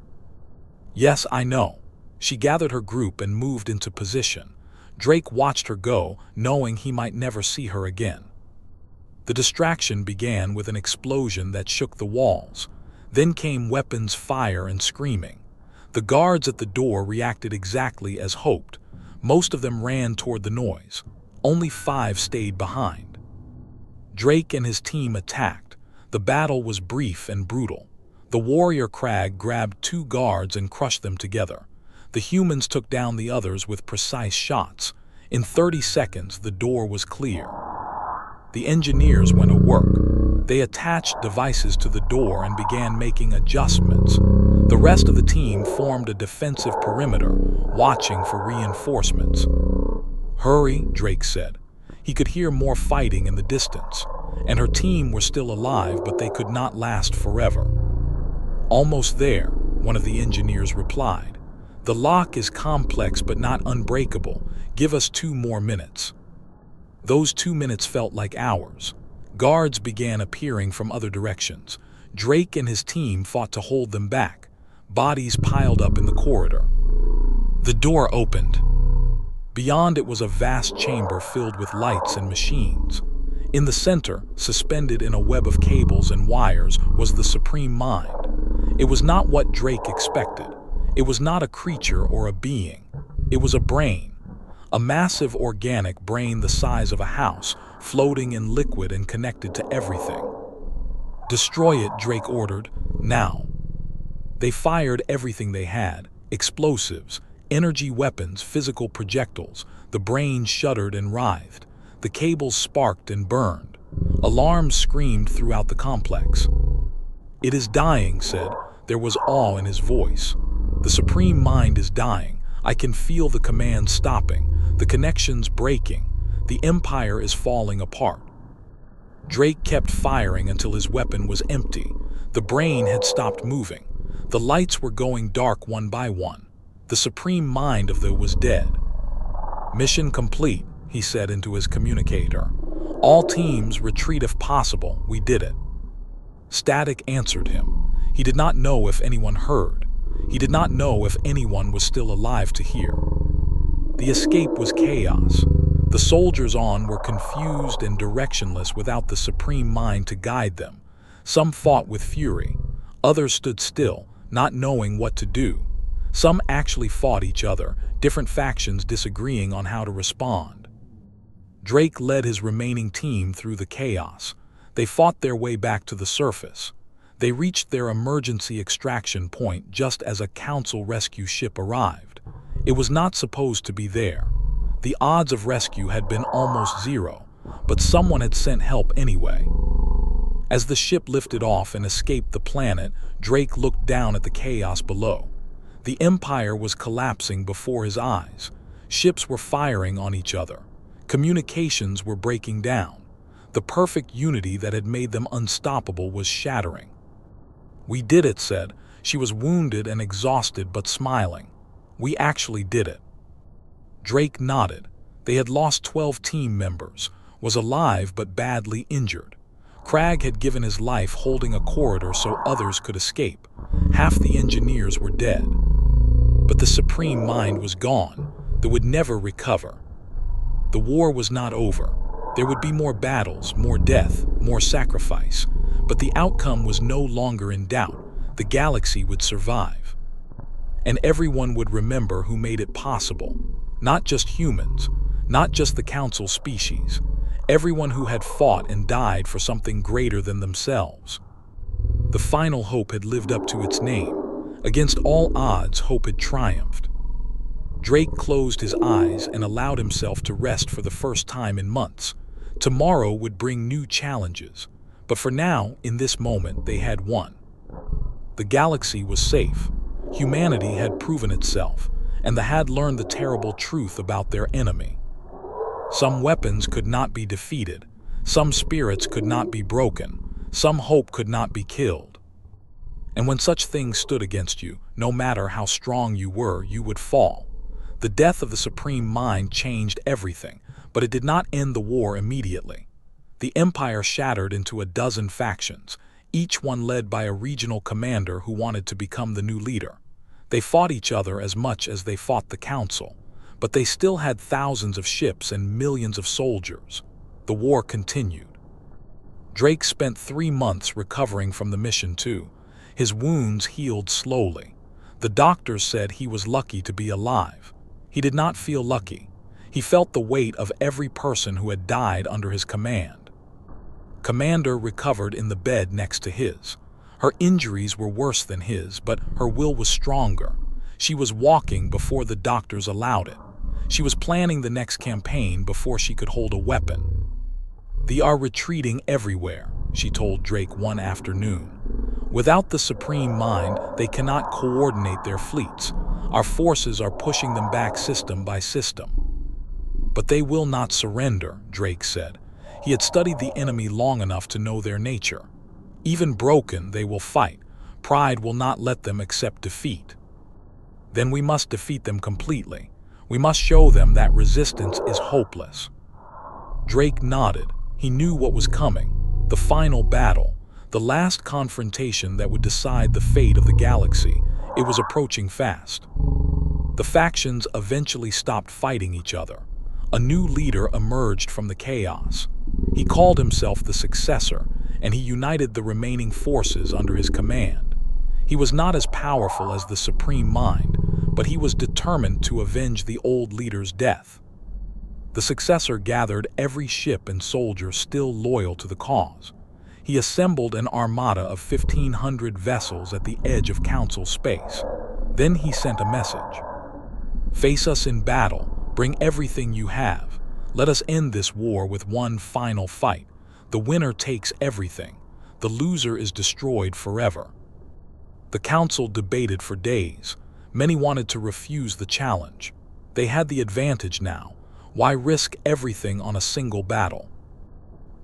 "Yes, I know." She gathered her group and moved into position. Drake watched her go, knowing he might never see her again. The distraction began with an explosion that shook the walls. Then came weapons fire and screaming. The guards at the door reacted exactly as hoped. Most of them ran toward the noise. Only 5 stayed behind. Drake and his team attacked. The battle was brief and brutal. The warrior Crag grabbed 2 guards and crushed them together. The humans took down the others with precise shots. In 30 seconds, the door was clear. The engineers went to work. They attached devices to the door and began making adjustments. The rest of the team formed a defensive perimeter, watching for reinforcements. "Hurry," Drake said. He could hear more fighting in the distance, and her team were still alive, but they could not last forever. "Almost there," one of the engineers replied. "The lock is complex but not unbreakable. Give us 2 more minutes." Those 2 minutes felt like hours. Guards began appearing from other directions. Drake and his team fought to hold them back. Bodies piled up in the corridor. The door opened. Beyond it was a vast chamber filled with lights and machines. In the center, suspended in a web of cables and wires, was the Supreme Mind. It was not what Drake expected. It was not a creature or a being. It was a brain. A massive organic brain the size of a house, floating in liquid and connected to everything. "Destroy it," Drake ordered. "Now." They fired everything they had: explosives, energy weapons, physical projectiles. The brain shuddered and writhed. The cables sparked and burned. Alarms screamed throughout the complex. "It is dying," said. There was awe in his voice. "The Supreme Mind is dying. I can feel the command stopping, the connections breaking. The Empire is falling apart." Drake kept firing until his weapon was empty. The brain had stopped moving. The lights were going dark one by one. The Supreme Mind of the was dead. "Mission complete," he said into his communicator. "All teams retreat if possible. We did it." Static answered him. He did not know if anyone heard. He did not know if anyone was still alive to hear. The escape was chaos. The soldiers on were confused and directionless without the Supreme Mind to guide them. Some fought with fury. Others stood still, not knowing what to do. Some actually fought each other, different factions disagreeing on how to respond. Drake led his remaining team through the chaos. They fought their way back to the surface. They reached their emergency extraction point just as a council rescue ship arrived. It was not supposed to be there. The odds of rescue had been almost zero, but someone had sent help anyway. As the ship lifted off and escaped the planet, Drake looked down at the chaos below. The Empire was collapsing before his eyes. Ships were firing on each other. Communications were breaking down. The perfect unity that had made them unstoppable was shattering. "We did it," said. She was wounded and exhausted but smiling. "We actually did it." Drake nodded. They had lost 12 team members, was alive but badly injured. Crag had given his life holding a corridor so others could escape. Half the engineers were dead. But the Supreme Mind was gone. They would never recover. The war was not over. There would be more battles, more death, more sacrifice. But the outcome was no longer in doubt. The galaxy would survive. And everyone would remember who made it possible. Not just humans, not just the Council species. Everyone who had fought and died for something greater than themselves. The final hope had lived up to its name. Against all odds, hope had triumphed. Drake closed his eyes and allowed himself to rest for the first time in months. Tomorrow would bring new challenges, but for now, in this moment, they had won. The galaxy was safe. Humanity had proven itself, and they had learned the terrible truth about their enemy. Some weapons could not be defeated, some spirits could not be broken, some hope could not be killed. And when such things stood against you, no matter how strong you were, you would fall. The death of the Supreme Mind changed everything, but it did not end the war immediately. The Empire shattered into a dozen factions, each one led by a regional commander who wanted to become the new leader. They fought each other as much as they fought the Council, but they still had thousands of ships and millions of soldiers. The war continued. Drake spent 3 months recovering from the mission too. His wounds healed slowly. The doctors said he was lucky to be alive. He did not feel lucky. He felt the weight of every person who had died under his command. Commander recovered in the bed next to his. Her injuries were worse than his, but her will was stronger. She was walking before the doctors allowed it. She was planning the next campaign before she could hold a weapon. "They are retreating everywhere," she told Drake one afternoon. "Without the Supreme Mind, they cannot coordinate their fleets. Our forces are pushing them back system by system." "But they will not surrender," Drake said. He had studied the enemy long enough to know their nature. Even broken, they will fight. Pride will not let them accept defeat. "Then we must defeat them completely. We must show them that resistance is hopeless." Drake nodded. He knew what was coming. The final battle. The last confrontation that would decide the fate of the galaxy. It was approaching fast. The factions eventually stopped fighting each other. A new leader emerged from the chaos. He called himself the Successor, and he united the remaining forces under his command. He was not as powerful as the Supreme Mind, but he was determined to avenge the old leader's death. The Successor gathered every ship and soldier still loyal to the cause. He assembled an armada of 1,500 vessels at the edge of Council space. Then he sent a message. "Face us in battle. Bring everything you have. Let us end this war with one final fight. The winner takes everything. The loser is destroyed forever." The Council debated for days. Many wanted to refuse the challenge. They had the advantage now. Why risk everything on a single battle?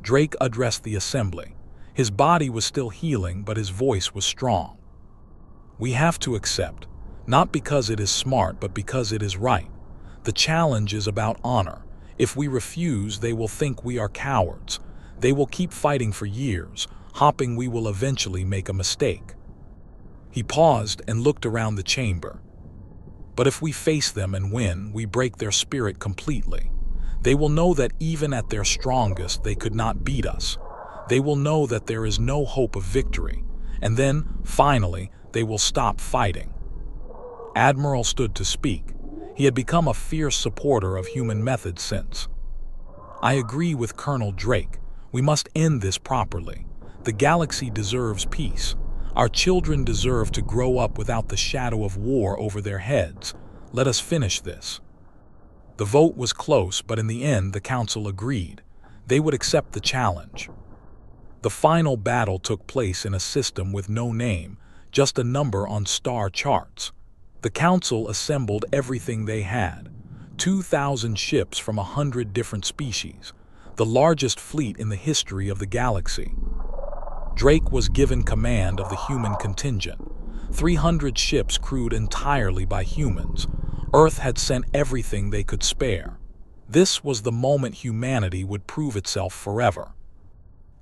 Drake addressed the assembly. His body was still healing, but his voice was strong. "We have to accept, not because it is smart, but because it is right. The challenge is about honor. If we refuse, they will think we are cowards. They will keep fighting for years, hoping we will eventually make a mistake." He paused and looked around the chamber. "But if we face them and win, we break their spirit completely. They will know that even at their strongest, they could not beat us. They will know that there is no hope of victory. And then, finally, they will stop fighting." Admiral stood to speak. He had become a fierce supporter of human methods since. "I agree with Colonel Drake. We must end this properly. The galaxy deserves peace. Our children deserve to grow up without the shadow of war over their heads. Let us finish this." The vote was close, but in the end the Council agreed. They would accept the challenge. The final battle took place in a system with no name, just a number on star charts. The Council assembled everything they had. 2,000 ships from 100 different species, the largest fleet in the history of the galaxy. Drake was given command of the human contingent. 300 ships crewed entirely by humans. Earth had sent everything they could spare. This was the moment humanity would prove itself forever.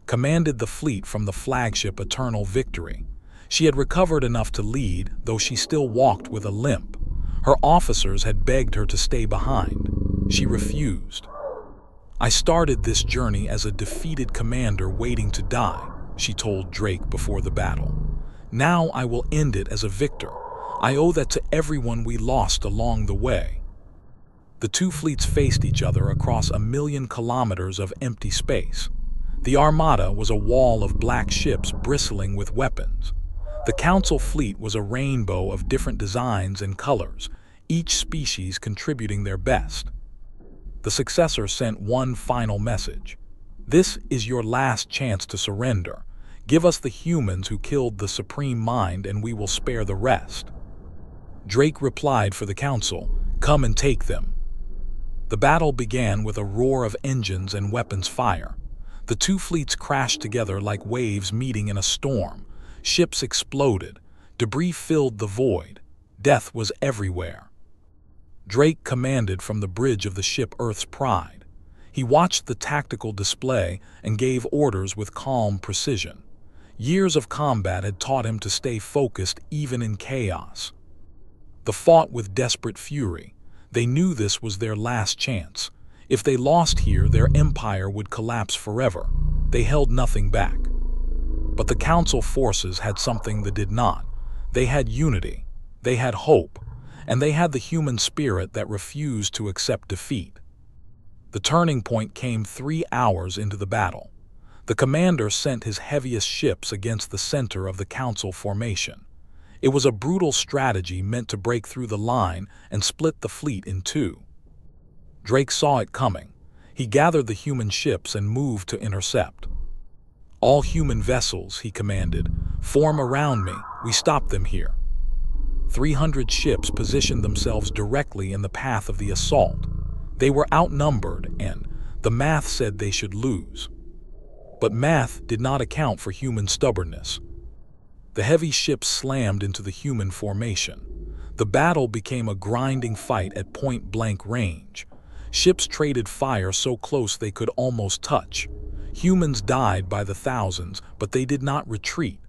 Commanded the fleet from the flagship Eternal Victory. She had recovered enough to lead, though she still walked with a limp. Her officers had begged her to stay behind. She refused. "I started this journey as a defeated commander waiting to die," she told Drake before the battle. "Now I will end it as a victor. I owe that to everyone we lost along the way." The two fleets faced each other across 1,000,000 kilometers of empty space. The Armada was a wall of black ships bristling with weapons. The Council fleet was a rainbow of different designs and colors, each species contributing their best. The successor sent one final message. "This is your last chance to surrender. Give us the humans who killed the Supreme Mind and we will spare the rest." Drake replied for the Council, "Come and take them." The battle began with a roar of engines and weapons fire. The two fleets crashed together like waves meeting in a storm. Ships exploded. Debris filled the void. Death was everywhere. Drake commanded from the bridge of the ship Earth's Pride. He watched the tactical display and gave orders with calm precision. Years of combat had taught him to stay focused even in chaos. They fought with desperate fury. They knew this was their last chance. If they lost here, their empire would collapse forever. They held nothing back. But the Council forces had something that did not. They had unity, they had hope, and they had the human spirit that refused to accept defeat. The turning point came 3 hours into the battle. The commander sent his heaviest ships against the center of the Council formation. It was a brutal strategy meant to break through the line and split the fleet in two. Drake saw it coming. He gathered the human ships and moved to intercept. "All human vessels," he commanded, "form around me. We stop them here." 300 ships positioned themselves directly in the path of the assault. They were outnumbered and the math said they should lose. But math did not account for human stubbornness. The heavy ships slammed into the human formation. The battle became a grinding fight at point-blank range. Ships traded fire so close they could almost touch. Humans died by the thousands, but they did not retreat.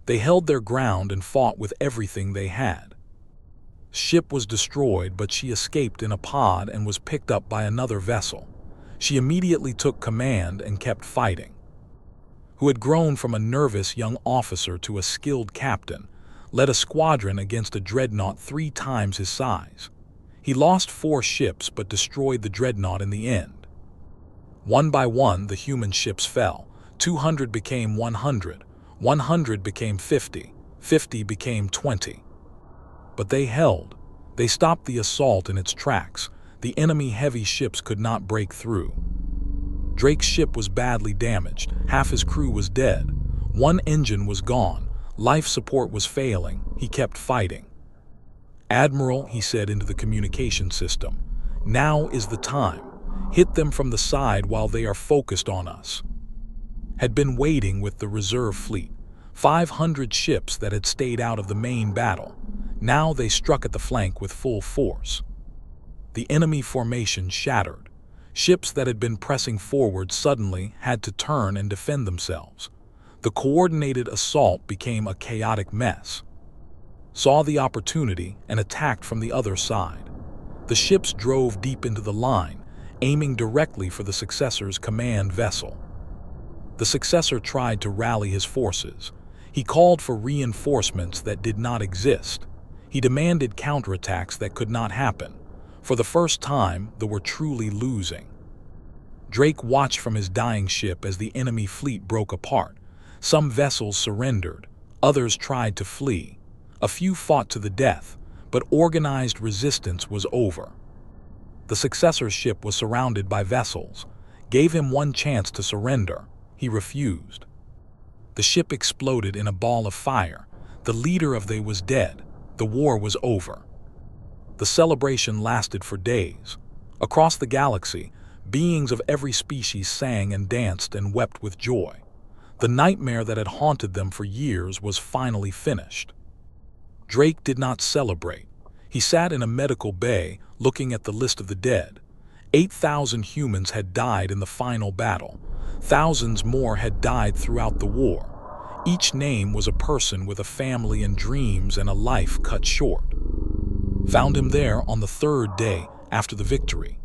They held their ground and fought with everything they had. Ship was destroyed, but she escaped in a pod and was picked up by another vessel. She immediately took command and kept fighting. Who had grown from a nervous young officer to a skilled captain, led a squadron against a dreadnought 3 times his size. He lost 4 ships but destroyed the dreadnought in the end. One by one, the human ships fell. 200 became 100, 100 became 50, 50 became 20. But they held. They stopped the assault in its tracks. The enemy heavy ships could not break through. Drake's ship was badly damaged. Half his crew was dead. One engine was gone. Life support was failing. He kept fighting. "Admiral," he said into the communication system, "now is the time. Hit them from the side while they are focused on us." Had been waiting with the reserve fleet, 500 ships that had stayed out of the main battle. Now they struck at the flank with full force. The enemy formation shattered. Ships that had been pressing forward suddenly had to turn and defend themselves. The coordinated assault became a chaotic mess. Saw the opportunity and attacked from the other side. The ships drove deep into the line, aiming directly for the successor's command vessel. The successor tried to rally his forces. He called for reinforcements that did not exist. He demanded counterattacks that could not happen. For the first time, they were truly losing. Drake watched from his dying ship as the enemy fleet broke apart. Some vessels surrendered, others tried to flee. A few fought to the death, but organized resistance was over. The successor's ship was surrounded by vessels. Gave him one chance to surrender. He refused. The ship exploded in a ball of fire. The leader of they was dead. The war was over. The celebration lasted for days. Across the galaxy, beings of every species sang and danced and wept with joy. The nightmare that had haunted them for years was finally finished. Drake did not celebrate. He sat in a medical bay, looking at the list of the dead. 8,000 humans had died in the final battle. Thousands more had died throughout the war. Each name was a person with a family and dreams and a life cut short. Found him there on the 3rd day after the victory.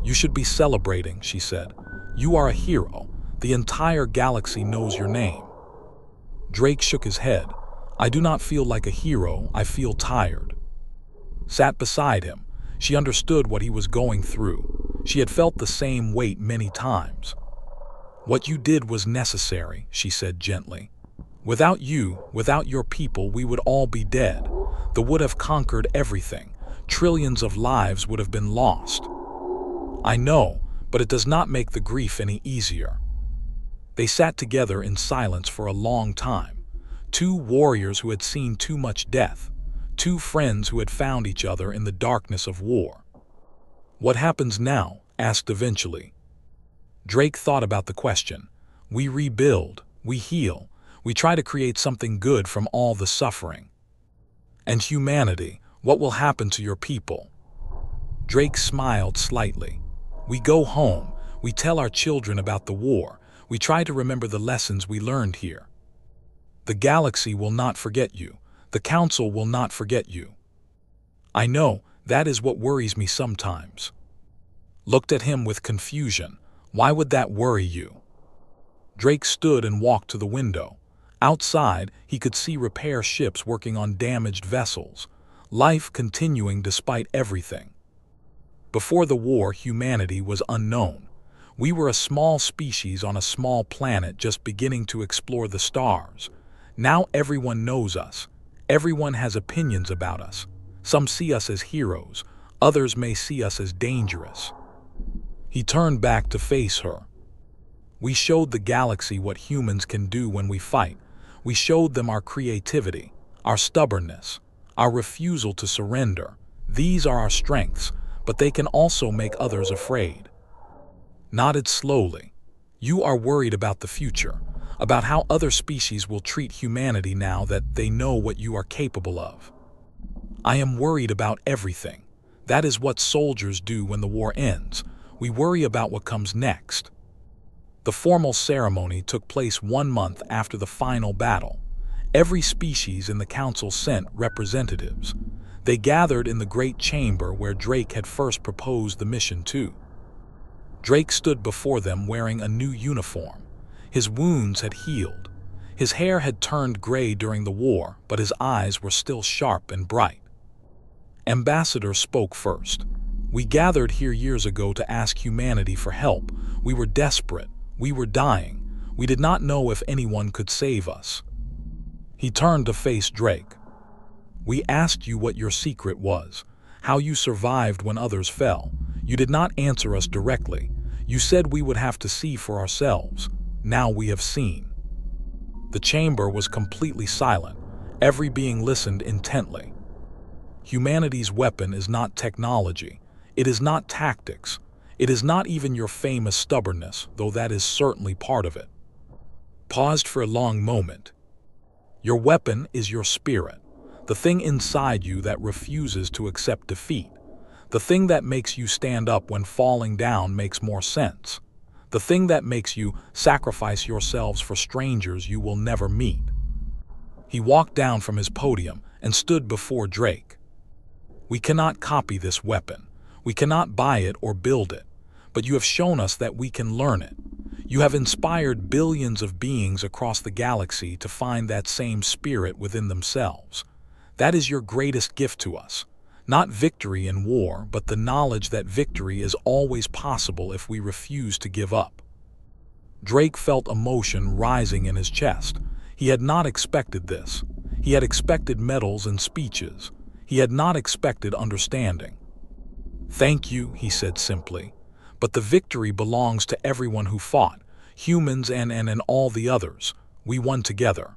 "You should be celebrating," she said. "You are a hero. The entire galaxy knows your name." Drake shook his head. "I do not feel like a hero. I feel tired." Sat beside him. She understood what he was going through. She had felt the same weight many times. "What you did was necessary," she said gently. "Without you, without your people, we would all be dead. The would have conquered everything. Trillions of lives would have been lost." "I know, but it does not make the grief any easier." They sat together in silence for a long time. Two warriors who had seen too much death. Two friends who had found each other in the darkness of war. "What happens now?" asked eventually. Drake thought about the question. "We rebuild, we heal, we try to create something good from all the suffering." "And humanity, what will happen to your people?" Drake smiled slightly. "We go home, we tell our children about the war, we try to remember the lessons we learned here. The galaxy will not forget you, the council will not forget you." "I know, that is what worries me sometimes." Looked at him with confusion. "Why would that worry you?" Drake stood and walked to the window. Outside, he could see repair ships working on damaged vessels, life continuing despite everything. Before the war, humanity was unknown. We were a small species on a small planet just beginning to explore the stars. Now everyone knows us. Everyone has opinions about us. Some see us as heroes, others may see us as dangerous. He turned back to face her. "We showed the galaxy what humans can do when we fight. We showed them our creativity, our stubbornness, our refusal to surrender. These are our strengths, but they can also make others afraid." Nodded slowly. "You are worried about the future, about how other species will treat humanity now that they know what you are capable of." "I am worried about everything. That is what soldiers do when the war ends. We worry about what comes next." The formal ceremony took place 1 month after the final battle. Every species in the council sent representatives. They gathered in the great chamber where Drake had first proposed the mission to. Drake stood before them wearing a new uniform. His wounds had healed. His hair had turned gray during the war, but his eyes were still sharp and bright. Ambassador spoke first. "We gathered here years ago to ask humanity for help. We were desperate. We were dying. We did not know if anyone could save us." He turned to face Drake. "We asked you what your secret was, how you survived when others fell. You did not answer us directly. You said we would have to see for ourselves. Now we have seen." The chamber was completely silent. Every being listened intently. Humanity's weapon is not technology. It is not tactics. It is not even your famous stubbornness, though that is certainly part of it. Paused for a long moment. "Your weapon is your spirit, the thing inside you that refuses to accept defeat, the thing that makes you stand up when falling down makes more sense, the thing that makes you sacrifice yourselves for strangers you will never meet." He walked down from his podium and stood before Drake. "We cannot copy this weapon. We cannot buy it or build it, but you have shown us that we can learn it. You have inspired billions of beings across the galaxy to find that same spirit within themselves. That is your greatest gift to us. Not victory in war, but the knowledge that victory is always possible if we refuse to give up." Drake felt emotion rising in his chest. He had not expected this. He had expected medals and speeches. He had not expected understanding. "Thank you," he said simply. "But the victory belongs to everyone who fought, humans and all the others. We won together."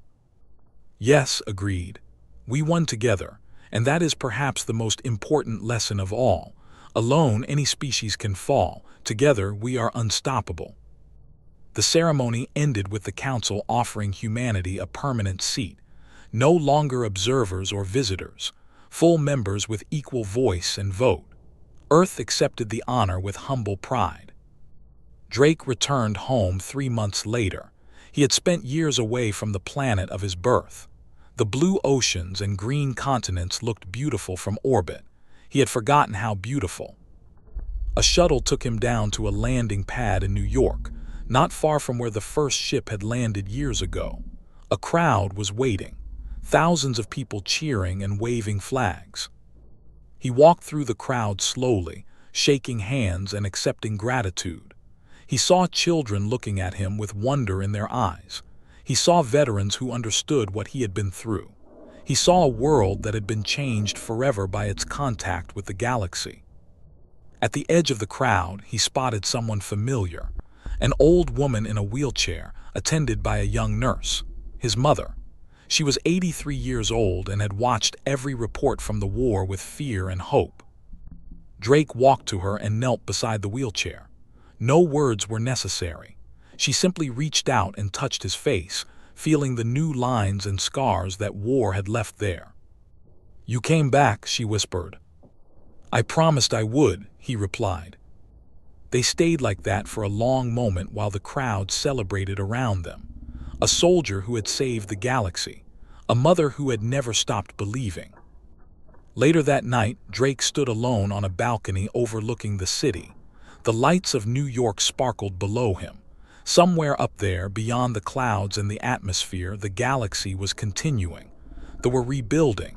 "Yes," agreed. "We won together, and that is perhaps the most important lesson of all. Alone, any species can fall. Together, we are unstoppable." The ceremony ended with the council offering humanity a permanent seat. No longer observers or visitors, full members with equal voice and vote. Earth accepted the honor with humble pride. Drake returned home 3 months later. He had spent years away from the planet of his birth. The blue oceans and green continents looked beautiful from orbit. He had forgotten how beautiful. A shuttle took him down to a landing pad in New York, not far from where the first ship had landed years ago. A crowd was waiting, thousands of people cheering and waving flags. He walked through the crowd slowly, shaking hands and accepting gratitude. He saw children looking at him with wonder in their eyes. He saw veterans who understood what he had been through. He saw a world that had been changed forever by its contact with the galaxy. At the edge of the crowd, he spotted someone familiar, an old woman in a wheelchair, attended by a young nurse, his mother. She was 83 years old and had watched every report from the war with fear and hope. Drake walked to her and knelt beside the wheelchair. No words were necessary. She simply reached out and touched his face, feeling the new lines and scars that war had left there. "You came back," she whispered. "I promised I would," he replied. They stayed like that for a long moment while the crowd celebrated around them. A soldier who had saved the galaxy, a mother who had never stopped believing. Later that night, Drake stood alone on a balcony overlooking the city. The lights of New York sparkled below him. Somewhere up there, beyond the clouds and the atmosphere, the galaxy was continuing. They were rebuilding.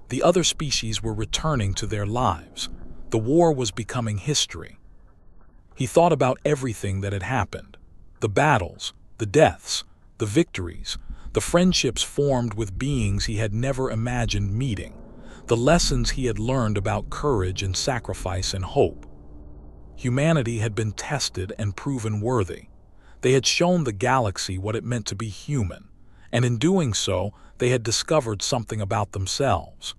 The other species were returning to their lives. The war was becoming history. He thought about everything that had happened. The battles, the deaths, the victories, the friendships formed with beings he had never imagined meeting, the lessons he had learned about courage and sacrifice and hope. Humanity had been tested and proven worthy. They had shown the galaxy what it meant to be human, and in doing so, they had discovered something about themselves.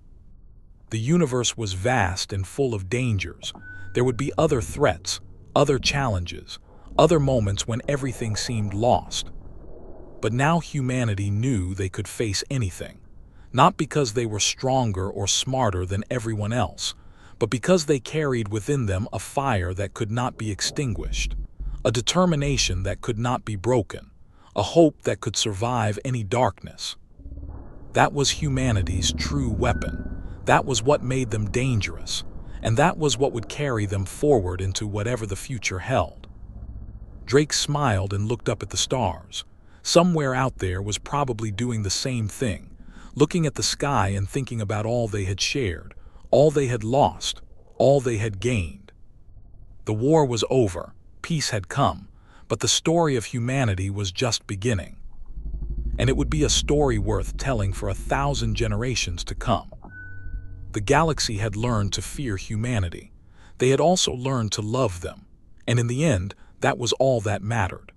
The universe was vast and full of dangers. There would be other threats, other challenges, other moments when everything seemed lost. But now humanity knew they could face anything, not because they were stronger or smarter than everyone else, but because they carried within them a fire that could not be extinguished, a determination that could not be broken, a hope that could survive any darkness. That was humanity's true weapon. That was what made them dangerous, and that was what would carry them forward into whatever the future held. Drake smiled and looked up at the stars. Somewhere out there was probably doing the same thing, looking at the sky and thinking about all they had shared, all they had lost, all they had gained. The war was over. Peace had come, but the story of humanity was just beginning. And it would be a story worth telling for 1,000 generations to come. The galaxy had learned to fear humanity. They had also learned to love them, and in the end, that was all that mattered.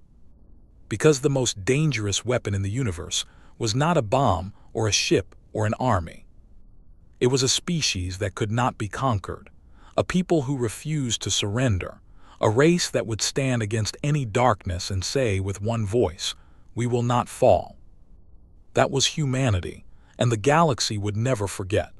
Because the most dangerous weapon in the universe was not a bomb or a ship or an army. It was a species that could not be conquered, a people who refused to surrender, a race that would stand against any darkness and say with one voice, "We will not fall." That was humanity, and the galaxy would never forget.